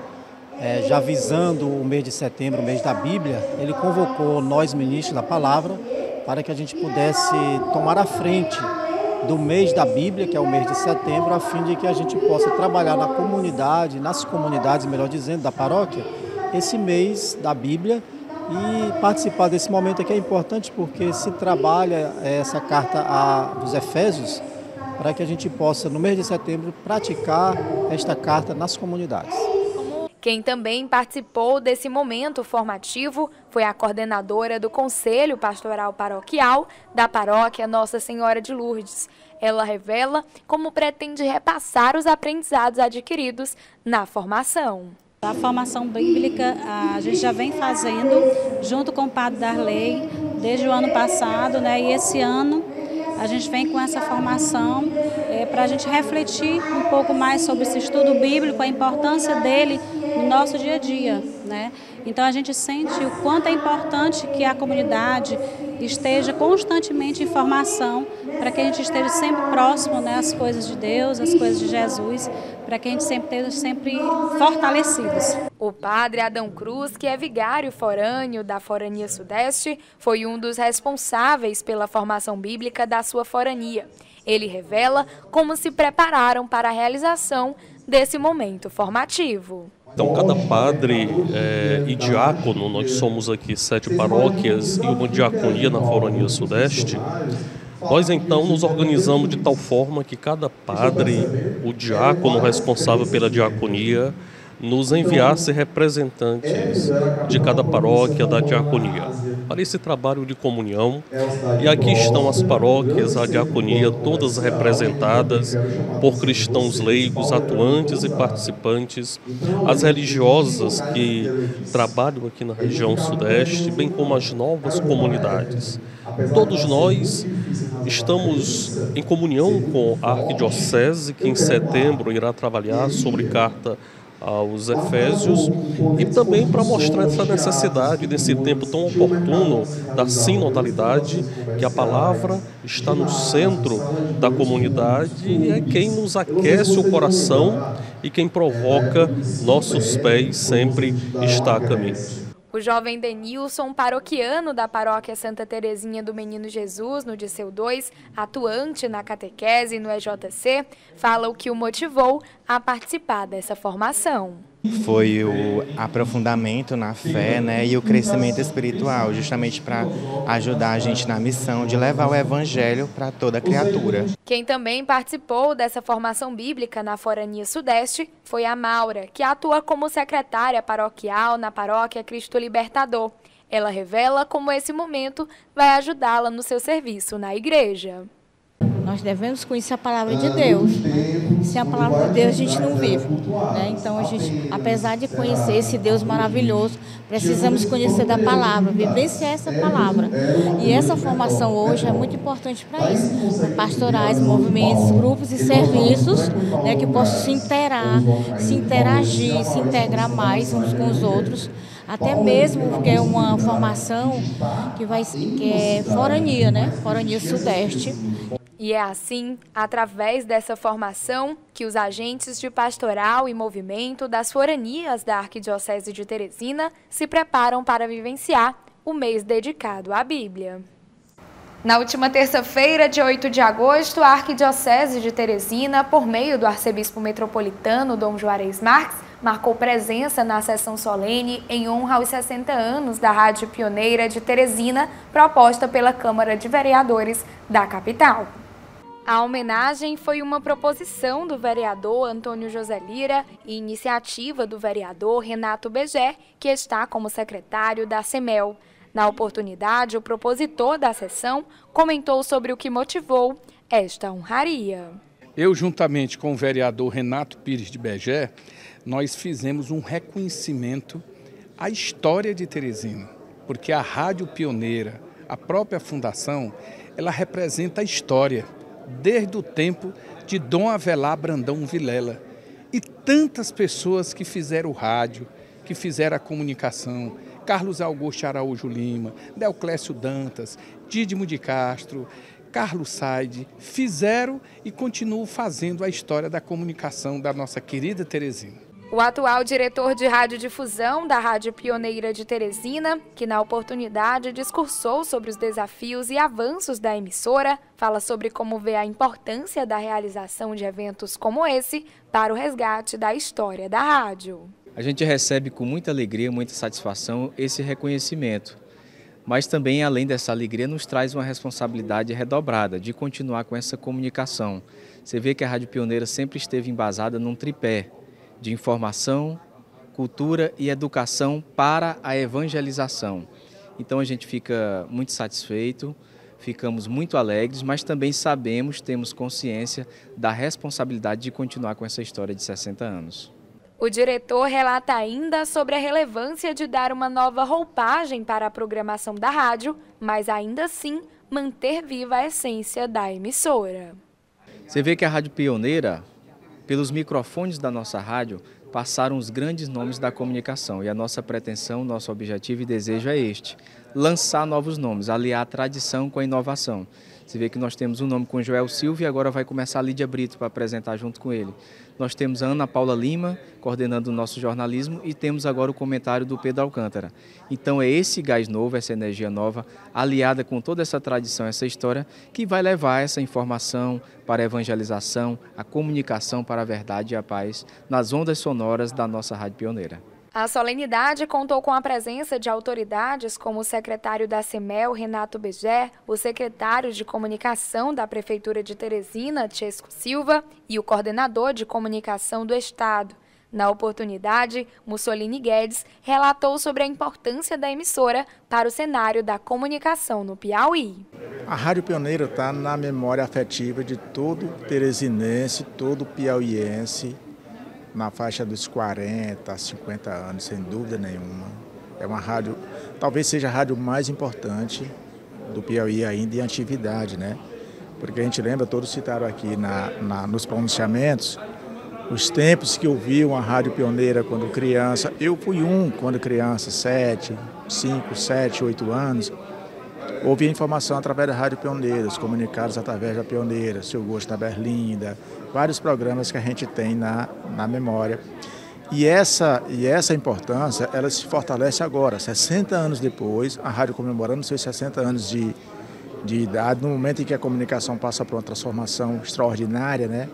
já visando o mês de setembro, o mês da Bíblia, ele convocou nós, ministros da palavra, para que a gente pudesse tomar a frente do mês da Bíblia, que é o mês de setembro, a fim de que a gente possa trabalhar na comunidade, nas comunidades, melhor dizendo, da paróquia, esse mês da Bíblia e participar desse momento aqui é importante porque se trabalha essa carta dos Efésios para que a gente possa, no mês de setembro, praticar esta carta nas comunidades. Quem também participou desse momento formativo foi a coordenadora do Conselho Pastoral Paroquial da Paróquia Nossa Senhora de Lourdes. Ela revela como pretende repassar os aprendizados adquiridos na formação. A formação bíblica a gente já vem fazendo junto com o Padre Darley desde o ano passado, né? E esse ano a gente vem com essa formação para a gente refletir um pouco mais sobre esse estudo bíblico, a importância dele no nosso dia a dia, né? Então a gente sente o quanto é importante que a comunidade esteja constantemente em formação, para que a gente esteja sempre próximo, né, às coisas de Deus, às coisas de Jesus, para que a gente esteja sempre fortalecidos. O padre Adão Cruz, que é vigário forâneo da Forania Sudeste, foi um dos responsáveis pela formação bíblica da sua forania. Ele revela como se prepararam para a realização desse momento formativo. Então, cada padre e diácono, nós somos aqui 7 paróquias e uma diaconia na Forania Sudeste, nós então nos organizamos de tal forma que cada padre, o diácono responsável pela diaconia, nos enviasse representantes de cada paróquia da diaconia para esse trabalho de comunhão. E aqui estão as paróquias, a diaconia, todas representadas por cristãos leigos, atuantes e participantes, as religiosas que trabalham aqui na região sudeste, bem como as novas comunidades. Todos nós estamos em comunhão com a Arquidiocese, que em setembro irá trabalhar sobre carta aos Efésios, e também para mostrar essa necessidade desse tempo tão oportuno da sinodalidade, que a palavra está no centro da comunidade e é quem nos aquece o coração e quem provoca nossos pés sempre está a caminho. O jovem Denilson, paroquiano da paróquia Santa Terezinha do Menino Jesus, no Disseu 2, atuante na catequese e no EJC, fala o que o motivou a participar dessa formação. Foi o aprofundamento na fé, né, e o crescimento espiritual, justamente para ajudar a gente na missão de levar o evangelho para toda criatura. Quem também participou dessa formação bíblica na Forania Sudeste foi a Maura, que atua como secretária paroquial na paróquia Cristo Libertador. Ela revela como esse momento vai ajudá-la no seu serviço na igreja. Nós devemos conhecer a palavra de Deus, né? Sem a palavra de Deus a gente não vive, né? Então a gente, apesar de conhecer esse Deus maravilhoso, precisamos conhecer da palavra, vivenciar essa palavra. E essa formação hoje é muito importante para isso. Pastorais, movimentos, grupos e serviços, né, que possam se interagir, se integrar mais uns com os outros. Até mesmo porque é uma formação que é forania, né? Forania Sudeste. E é assim, através dessa formação, que os agentes de pastoral e movimento das foranias da Arquidiocese de Teresina se preparam para vivenciar o mês dedicado à Bíblia. Na última terça-feira, dia 8 de agosto, a Arquidiocese de Teresina, por meio do arcebispo metropolitano Dom Juarez Marques, marcou presença na sessão solene em honra aos 60 anos da Rádio Pioneira de Teresina, proposta pela Câmara de Vereadores da capital. A homenagem foi uma proposição do vereador Antônio José Lira e iniciativa do vereador Renato Begé, que está como secretário da CEMEL. Na oportunidade, o propositor da sessão comentou sobre o que motivou esta honraria. Eu, juntamente com o vereador Renato Pires de Begé, nós fizemos um reconhecimento à história de Teresina, porque a Rádio Pioneira, a própria fundação, ela representa a história, desde o tempo de Dom Avelar Brandão Vilela. E tantas pessoas que fizeram o rádio, que fizeram a comunicação, Carlos Augusto Araújo Lima, Deoclésio Dantas, Dídimo de Castro, Carlos Saide, fizeram e continuam fazendo a história da comunicação da nossa querida Teresina. O atual diretor de radiodifusão da Rádio Pioneira de Teresina, que na oportunidade discursou sobre os desafios e avanços da emissora, fala sobre como vê a importância da realização de eventos como esse para o resgate da história da rádio. A gente recebe com muita alegria, muita satisfação esse reconhecimento, mas também, além dessa alegria, nos traz uma responsabilidade redobrada de continuar com essa comunicação. Você vê que a Rádio Pioneira sempre esteve embasada num tripé de informação, cultura e educação para a evangelização. Então a gente fica muito satisfeito, ficamos muito alegres, mas também sabemos, temos consciência da responsabilidade de continuar com essa história de 60 anos. O diretor relata ainda sobre a relevância de dar uma nova roupagem para a programação da rádio, mas ainda assim manter viva a essência da emissora. Você vê que a Rádio Pioneira, pelos microfones da nossa rádio, passaram os grandes nomes da comunicação. E a nossa pretensão, nosso objetivo e desejo é este: lançar novos nomes, aliar a tradição com a inovação. Você vê que nós temos um nome com Joel Silva e agora vai começar a Lídia Brito para apresentar junto com ele. Nós temos a Ana Paula Lima, coordenando o nosso jornalismo, e temos agora o comentário do Pedro Alcântara. Então é esse gás novo, essa energia nova, aliada com toda essa tradição, essa história, que vai levar essa informação para a evangelização, a comunicação para a verdade e a paz nas ondas sonoras da nossa Rádio Pioneira. A solenidade contou com a presença de autoridades como o secretário da CEMEL, Renato Begé, o secretário de comunicação da Prefeitura de Teresina, Chesco Silva, e o coordenador de comunicação do Estado. Na oportunidade, Mussolini Guedes relatou sobre a importância da emissora para o cenário da comunicação no Piauí. A Rádio Pioneira está na memória afetiva de todo teresinense, todo piauiense, na faixa dos 40, 50 anos, sem dúvida nenhuma. É uma rádio, talvez seja a rádio mais importante do Piauí ainda em atividade, né? Porque a gente lembra, todos citaram aqui nos pronunciamentos, os tempos que ouviam a Rádio Pioneira quando criança. Eu fui quando criança, 5, 7, 8 anos. Ouvia informação através da Rádio Pioneira, os comunicados através da Pioneira, Seu Gosto da Berlinda, vários programas que a gente tem na memória. E essa importância, ela se fortalece agora, 60 anos depois, a rádio comemorando seus 60 anos de idade, no momento em que a comunicação passa por uma transformação extraordinária, né?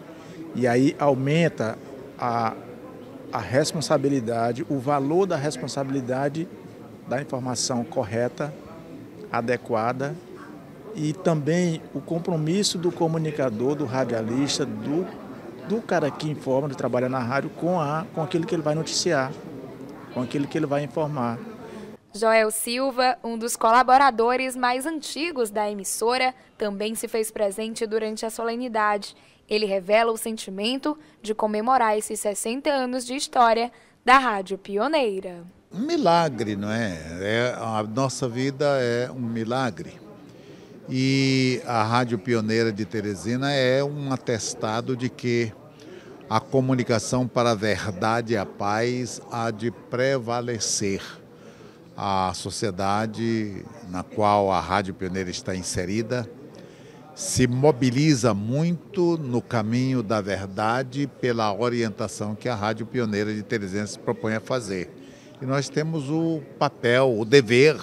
E aí aumenta a responsabilidade, o valor da responsabilidade da informação correta, adequada, e também o compromisso do comunicador, do radialista, do cara que informa, que trabalha na rádio, com aquilo que ele vai noticiar, com aquilo que ele vai informar. Joel Silva, um dos colaboradores mais antigos da emissora, também se fez presente durante a solenidade. Ele revela o sentimento de comemorar esses 60 anos de história da Rádio Pioneira. Um milagre, não é? A nossa vida é um milagre. E a Rádio Pioneira de Teresina é um atestado de que a comunicação para a verdade e a paz há de prevalecer. A sociedade na qual a Rádio Pioneira está inserida se mobiliza muito no caminho da verdade pela orientação que a Rádio Pioneira de Teresina se propõe a fazer. E nós temos o papel, o dever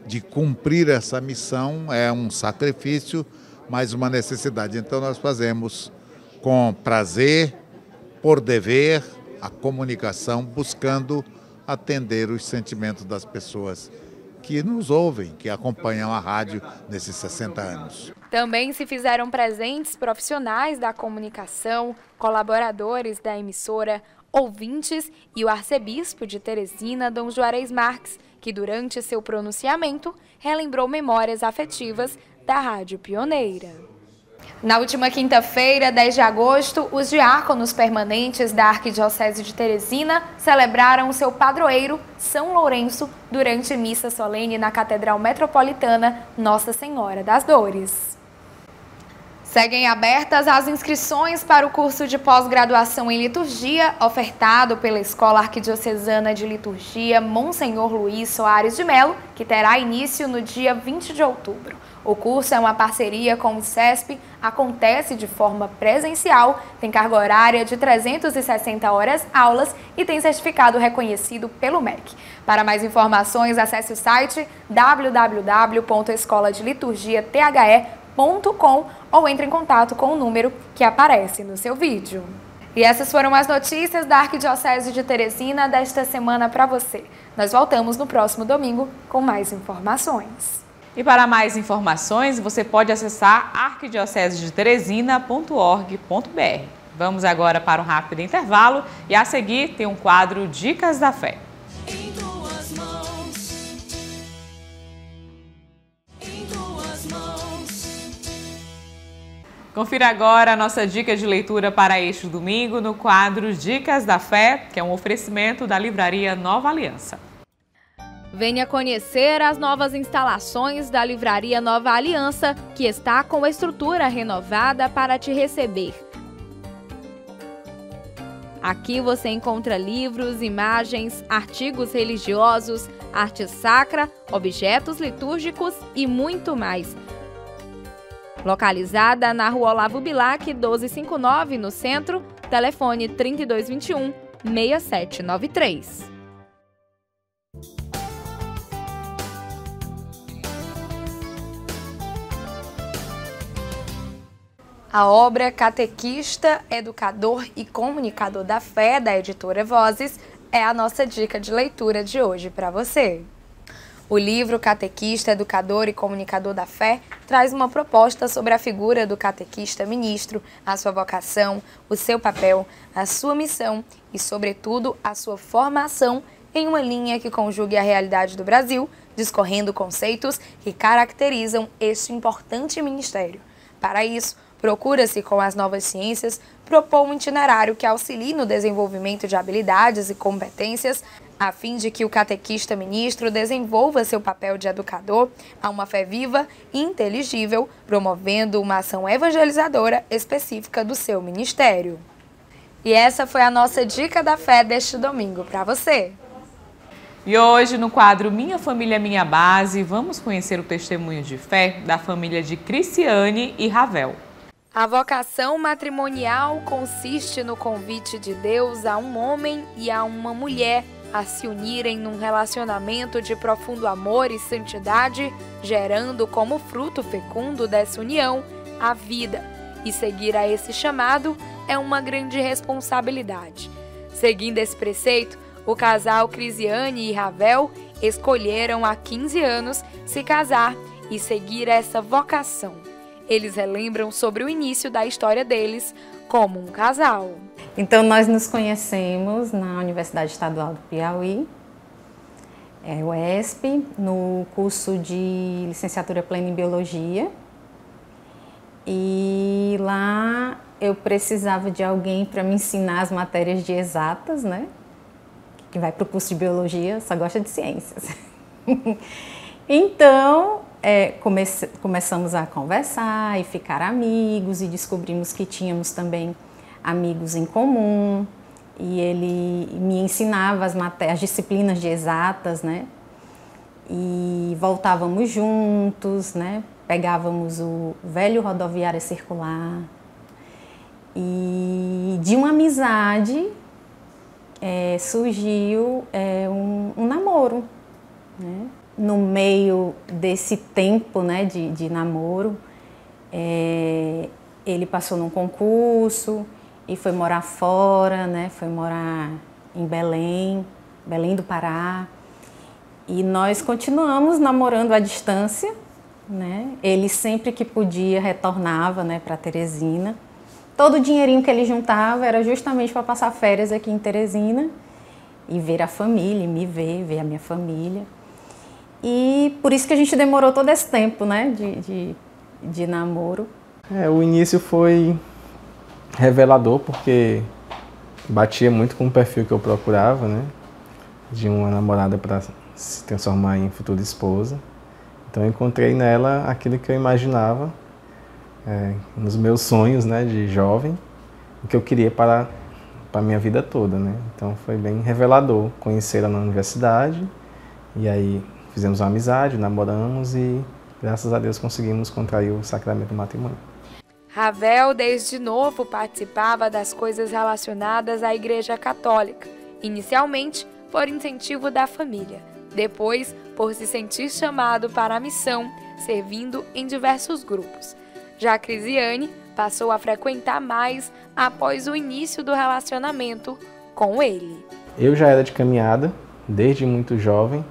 de cumprir essa missão, é um sacrifício, mas uma necessidade. Então nós fazemos com prazer, por dever, a comunicação, buscando atender os sentimentos das pessoas que nos ouvem, que acompanham a rádio nesses 60 anos. Também se fizeram presentes profissionais da comunicação, colaboradores da emissora, ouvintes e o arcebispo de Teresina, Dom Juarez Marques, que durante seu pronunciamento relembrou memórias afetivas da Rádio Pioneira. Na última quinta-feira, 10 de agosto, os diáconos permanentes da Arquidiocese de Teresina celebraram o seu padroeiro, São Lourenço, durante missa solene na Catedral Metropolitana Nossa Senhora das Dores. Seguem abertas as inscrições para o curso de pós-graduação em liturgia ofertado pela Escola Arquidiocesana de Liturgia Monsenhor Luiz Soares de Melo, que terá início no dia 20 de outubro. O curso é uma parceria com o ICESP, acontece de forma presencial, tem carga horária de 360 horas aulas e tem certificado reconhecido pelo MEC. Para mais informações, acesse o site www.escoladeliturgiathe.com ou entre em contato com o número que aparece no seu vídeo. E essas foram as notícias da Arquidiocese de Teresina desta semana para você. Nós voltamos no próximo domingo com mais informações. E para mais informações, você pode acessar arquidiocesedeteresina.org.br. Vamos agora para um rápido intervalo e a seguir tem um quadro Dicas da Fé. Em tuas mãos. Em tuas mãos. Confira agora a nossa dica de leitura para este domingo no quadro Dicas da Fé, que é um oferecimento da livraria Nova Aliança. Venha conhecer as novas instalações da Livraria Nova Aliança, que está com a estrutura renovada para te receber. Aqui você encontra livros, imagens, artigos religiosos, arte sacra, objetos litúrgicos e muito mais. Localizada na Rua Olavo Bilac, 1259, no centro, telefone 3221-6793. A obra Catequista, Educador e Comunicador da Fé, da editora Vozes, é a nossa dica de leitura de hoje para você. O livro Catequista, Educador e Comunicador da Fé traz uma proposta sobre a figura do catequista ministro, a sua vocação, o seu papel, a sua missão e, sobretudo, a sua formação em uma linha que conjugue a realidade do Brasil, discorrendo conceitos que caracterizam este importante ministério. Para isso, procura-se, com as novas ciências, propor um itinerário que auxilie no desenvolvimento de habilidades e competências, a fim de que o catequista ministro desenvolva seu papel de educador a uma fé viva e inteligível, promovendo uma ação evangelizadora específica do seu ministério. E essa foi a nossa dica da fé deste domingo para você. E hoje, no quadro Minha Família Minha Base, vamos conhecer o testemunho de fé da família de Cristiane e Ravel. A vocação matrimonial consiste no convite de Deus a um homem e a uma mulher a se unirem num relacionamento de profundo amor e santidade, gerando como fruto fecundo dessa união a vida. E seguir a esse chamado é uma grande responsabilidade. Seguindo esse preceito, o casal Cristiane e Ravel escolheram há 15 anos se casar e seguir essa vocação. Eles relembram sobre o início da história deles como um casal. Então, nós nos conhecemos na Universidade Estadual do Piauí, UESP, no curso de licenciatura plena em Biologia. E lá eu precisava de alguém para me ensinar as matérias de exatas, né? Que vai para o curso de Biologia, só gosta de ciências. Então, começamos a conversar e ficar amigos e descobrimos que tínhamos também amigos em comum e ele me ensinava as disciplinas de exatas, né? E voltávamos juntos, né? Pegávamos o velho rodoviária circular e de uma amizade surgiu um namoro, né? No meio desse tempo, né, de namoro, ele passou num concurso e foi morar fora, né? Foi morar em Belém do Pará. E nós continuamos namorando à distância, né? Ele sempre que podia retornava, né, para Teresina. Todo o dinheirinho que ele juntava era justamente para passar férias aqui em Teresina e ver a família, me ver a minha família. E por isso que a gente demorou todo esse tempo, né, de namoro. O início foi revelador porque batia muito com o perfil que eu procurava, né, de uma namorada para se transformar em futura esposa. Então eu encontrei nela aquilo que eu imaginava, nos meus sonhos, né, de jovem, o que eu queria para a minha vida toda, né. Então foi bem revelador conhecê-la na universidade e aí fizemos uma amizade, namoramos e graças a Deus conseguimos contrair o sacramento do matrimônio. Ravel, desde novo, participava das coisas relacionadas à Igreja Católica, inicialmente por incentivo da família, depois por se sentir chamado para a missão, servindo em diversos grupos. Já Crisiane passou a frequentar mais após o início do relacionamento com ele. Eu já era de caminhada, desde muito jovem,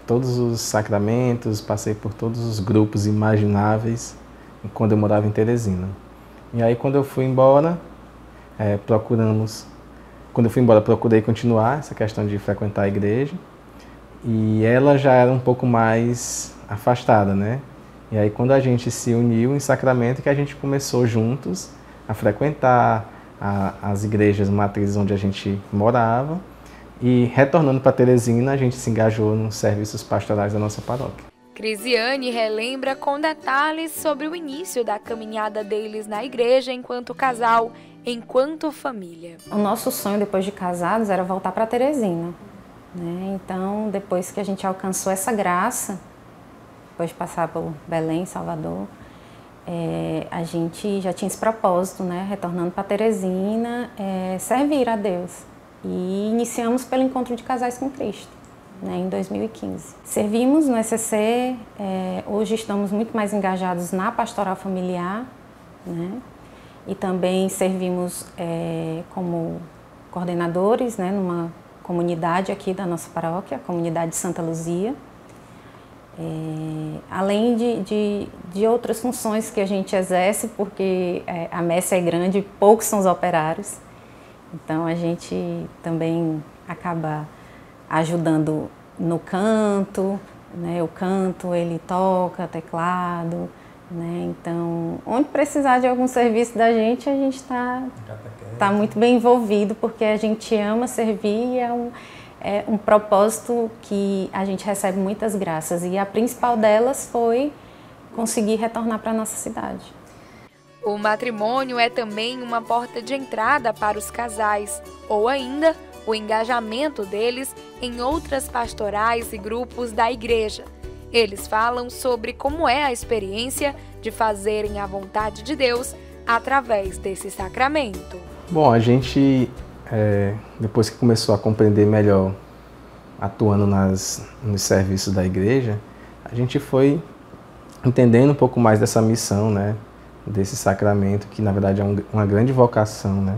todos os sacramentos, passei por todos os grupos imagináveis quando eu morava em Teresina. E aí quando eu fui embora, procurei continuar essa questão de frequentar a igreja e ela já era um pouco mais afastada, né? E aí quando a gente se uniu em sacramento, que a gente começou juntos a frequentar as igrejas matrizes onde a gente morava. E retornando para Teresina, a gente se engajou nos serviços pastorais da nossa paróquia. Crisiane relembra com detalhes sobre o início da caminhada deles na igreja enquanto casal, enquanto família. O nosso sonho depois de casados era voltar para Teresina, né? Então, depois que a gente alcançou essa graça, depois de passar por Belém, Salvador, a gente já tinha esse propósito, né? Retornando para Teresina, servir a Deus. E iniciamos pelo Encontro de Casais com Cristo, né, em 2015. Servimos no ECC, hoje estamos muito mais engajados na pastoral familiar, né, e também servimos como coordenadores, né, numa comunidade aqui da nossa paróquia, a comunidade de Santa Luzia, além de outras funções que a gente exerce, porque a messe é grande e poucos são os operários. Então a gente também acaba ajudando no canto, né? O canto ele toca teclado, né? Então onde precisar de algum serviço da gente, a gente tá muito bem envolvido, porque a gente ama servir e é um propósito que a gente recebe muitas graças. E a principal delas foi conseguir retornar para a nossa cidade. O matrimônio é também uma porta de entrada para os casais, ou ainda o engajamento deles em outras pastorais e grupos da igreja. Eles falam sobre como é a experiência de fazerem a vontade de Deus através desse sacramento. Bom, a gente, depois que começou a compreender melhor, atuando nos serviços da igreja, a gente foi entendendo um pouco mais dessa missão, né? Desse sacramento, que na verdade é uma grande vocação, né?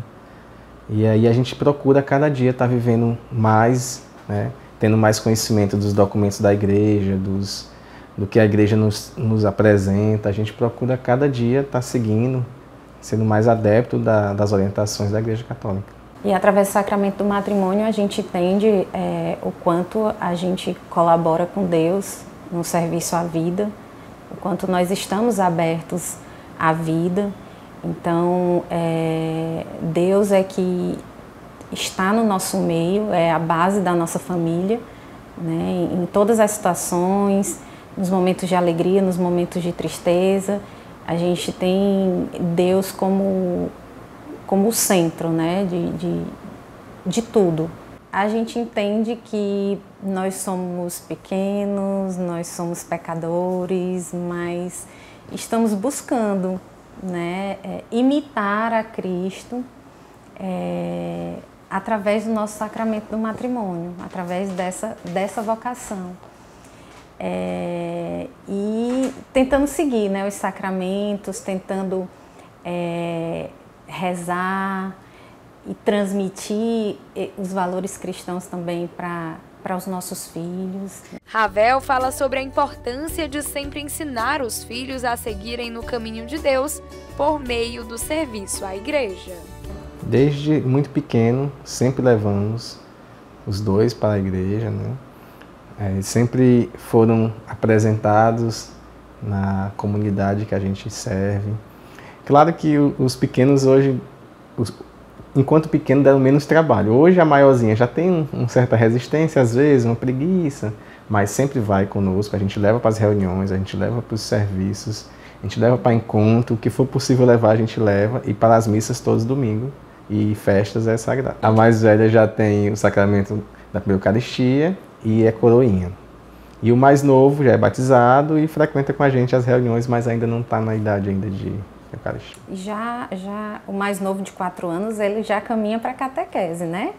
E aí a gente procura cada dia estar vivendo mais, né? Tendo mais conhecimento dos documentos da igreja, do que a igreja nos apresenta. A gente procura cada dia estar seguindo, sendo mais adepto das orientações da Igreja Católica. E através do sacramento do matrimônio a gente entende o quanto a gente colabora com Deus no serviço à vida, o quanto nós estamos abertos à vida. Então, Deus é que está no nosso meio, é a base da nossa família, né? Em todas as situações, nos momentos de alegria, nos momentos de tristeza, a gente tem Deus como o centro, né? de tudo. A gente entende que nós somos pequenos, nós somos pecadores, mas estamos buscando, né, imitar a Cristo através do nosso sacramento do matrimônio, através dessa vocação. e tentando seguir, né, os sacramentos, tentando rezar e transmitir os valores cristãos também para os nossos filhos. Ravel fala sobre a importância de sempre ensinar os filhos a seguirem no caminho de Deus por meio do serviço à igreja. Desde muito pequeno, sempre levamos os dois para a igreja, né? Sempre foram apresentados na comunidade que a gente serve. Claro que os pequenos hoje, enquanto pequeno, deram menos trabalho. Hoje a maiorzinha já tem uma certa resistência, às vezes, uma preguiça, mas sempre vai conosco, a gente leva para as reuniões, a gente leva para os serviços, a gente leva para encontro, o que for possível levar a gente leva, e para as missas todos domingo e festas é sagrado. A mais velha já tem o sacramento da primeira Eucaristia e é coroinha. E o mais novo já é batizado e frequenta com a gente as reuniões, mas ainda não está na idade ainda de Eucaristia. Já o mais novo de 4 anos, ele já caminha para a catequese, né?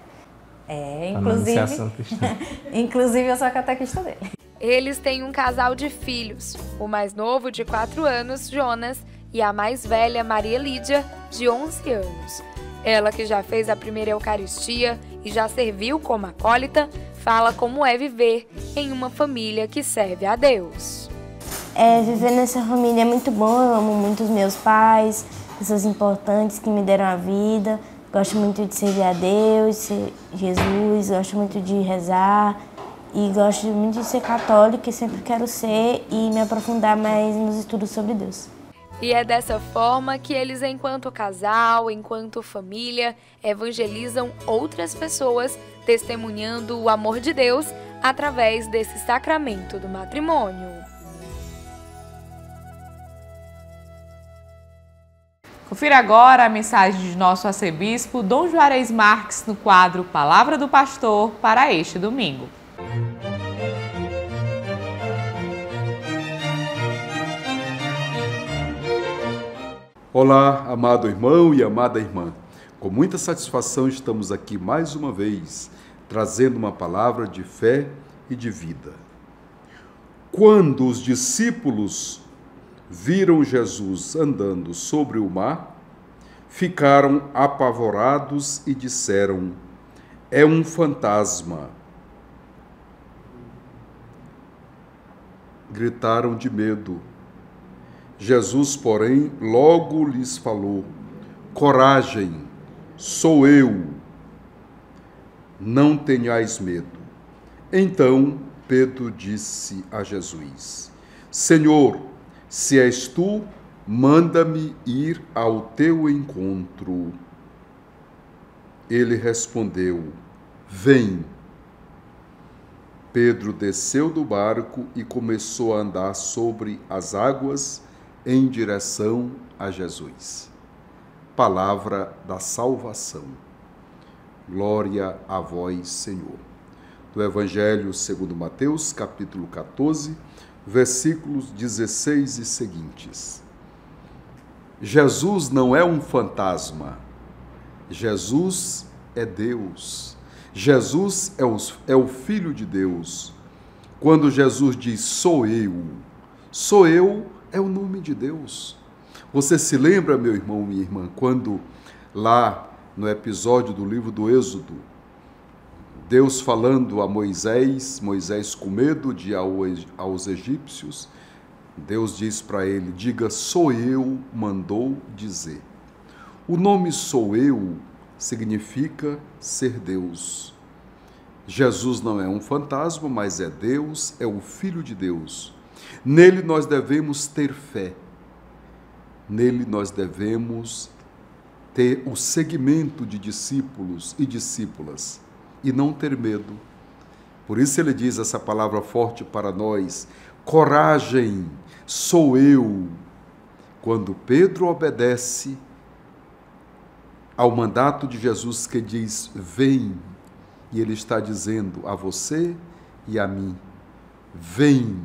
Inclusive eu sou a catequista dele. Eles têm um casal de filhos, o mais novo de 4 anos, Jonas, e a mais velha, Maria Lídia, de 11 anos. Ela, que já fez a primeira Eucaristia e já serviu como acólita, fala como é viver em uma família que serve a Deus. Viver nessa família é muito bom, eu amo muito os meus pais, pessoas importantes que me deram a vida. Gosto muito de servir a Deus, Jesus, gosto muito de rezar e gosto muito de ser católica e sempre quero ser e me aprofundar mais nos estudos sobre Deus. E é dessa forma que eles, enquanto casal, enquanto família, evangelizam outras pessoas, testemunhando o amor de Deus através desse sacramento do matrimônio. Confira agora a mensagem de nosso arcebispo, Dom Juarez Marques, no quadro Palavra do Pastor para este domingo. Olá, amado irmão e amada irmã. Com muita satisfação estamos aqui mais uma vez, trazendo uma palavra de fé e de vida. Quando os discípulos viram Jesus andando sobre o mar, ficaram apavorados e disseram: é um fantasma. Gritaram de medo. Jesus, porém, logo lhes falou: coragem, sou eu. Não tenhais medo. Então Pedro disse a Jesus: Senhor, se és tu, manda-me ir ao teu encontro. Ele respondeu: vem. Pedro desceu do barco e começou a andar sobre as águas em direção a Jesus. Palavra da salvação. Glória a vós, Senhor. Do Evangelho segundo Mateus, capítulo 14, versículos 16 e seguintes. Jesus não é um fantasma. Jesus é Deus. Jesus é o Filho de Deus. Quando Jesus diz sou eu é o nome de Deus. Você se lembra, meu irmão, minha irmã, quando lá no episódio do livro do Êxodo, Deus falando a Moisés com medo de ir aos egípcios, Deus diz para ele: diga, sou eu, mandou dizer. O nome sou eu significa ser Deus. Jesus não é um fantasma, mas é Deus, é o Filho de Deus. Nele nós devemos ter fé. Nele nós devemos ter o seguimento de discípulos e discípulas e não ter medo. Por isso ele diz essa palavra forte para nós: coragem, sou eu. Quando Pedro obedece ao mandato de Jesus que diz vem, e ele está dizendo a você e a mim, vem,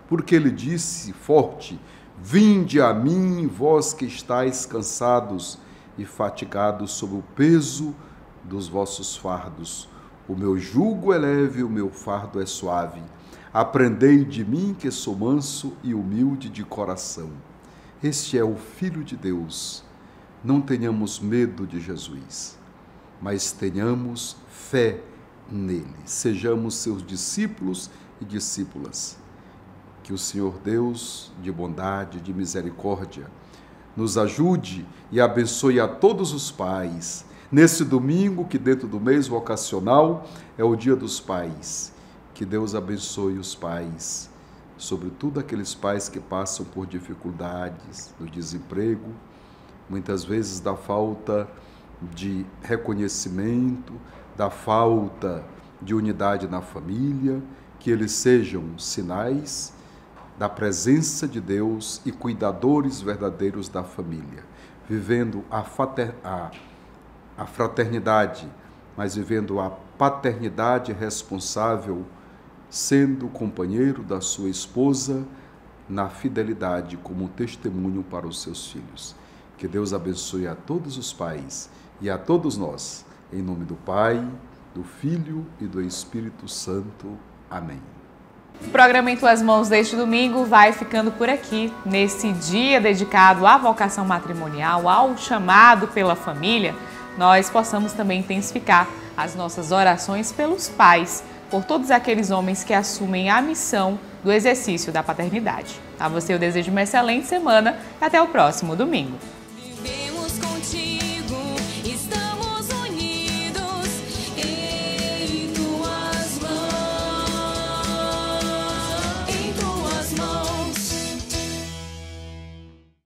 porque ele disse forte: vinde a mim, vós que estáis cansados e fatigados sob o peso dos vossos fardos. O meu jugo é leve, o meu fardo é suave. Aprendei de mim, que sou manso e humilde de coração. Este é o Filho de Deus. Não tenhamos medo de Jesus, mas tenhamos fé nele. Sejamos seus discípulos e discípulas. Que o Senhor Deus, de bondade, de misericórdia, nos ajude e abençoe a todos os pais. Nesse domingo, que dentro do mês vocacional é o Dia dos Pais. Que Deus abençoe os pais, sobretudo aqueles pais que passam por dificuldades, do desemprego, muitas vezes da falta de reconhecimento, da falta de unidade na família, que eles sejam sinais da presença de Deus e cuidadores verdadeiros da família, vivendo a fraternidade, mas vivendo a paternidade responsável, sendo companheiro da sua esposa na fidelidade como testemunho para os seus filhos. Que Deus abençoe a todos os pais e a todos nós, em nome do Pai, do Filho e do Espírito Santo. Amém. O programa Em Tuas Mãos deste domingo vai ficando por aqui, nesse dia dedicado à vocação matrimonial, ao chamado pela família. Nós possamos também intensificar as nossas orações pelos pais, por todos aqueles homens que assumem a missão do exercício da paternidade. A você eu desejo uma excelente semana e até o próximo domingo.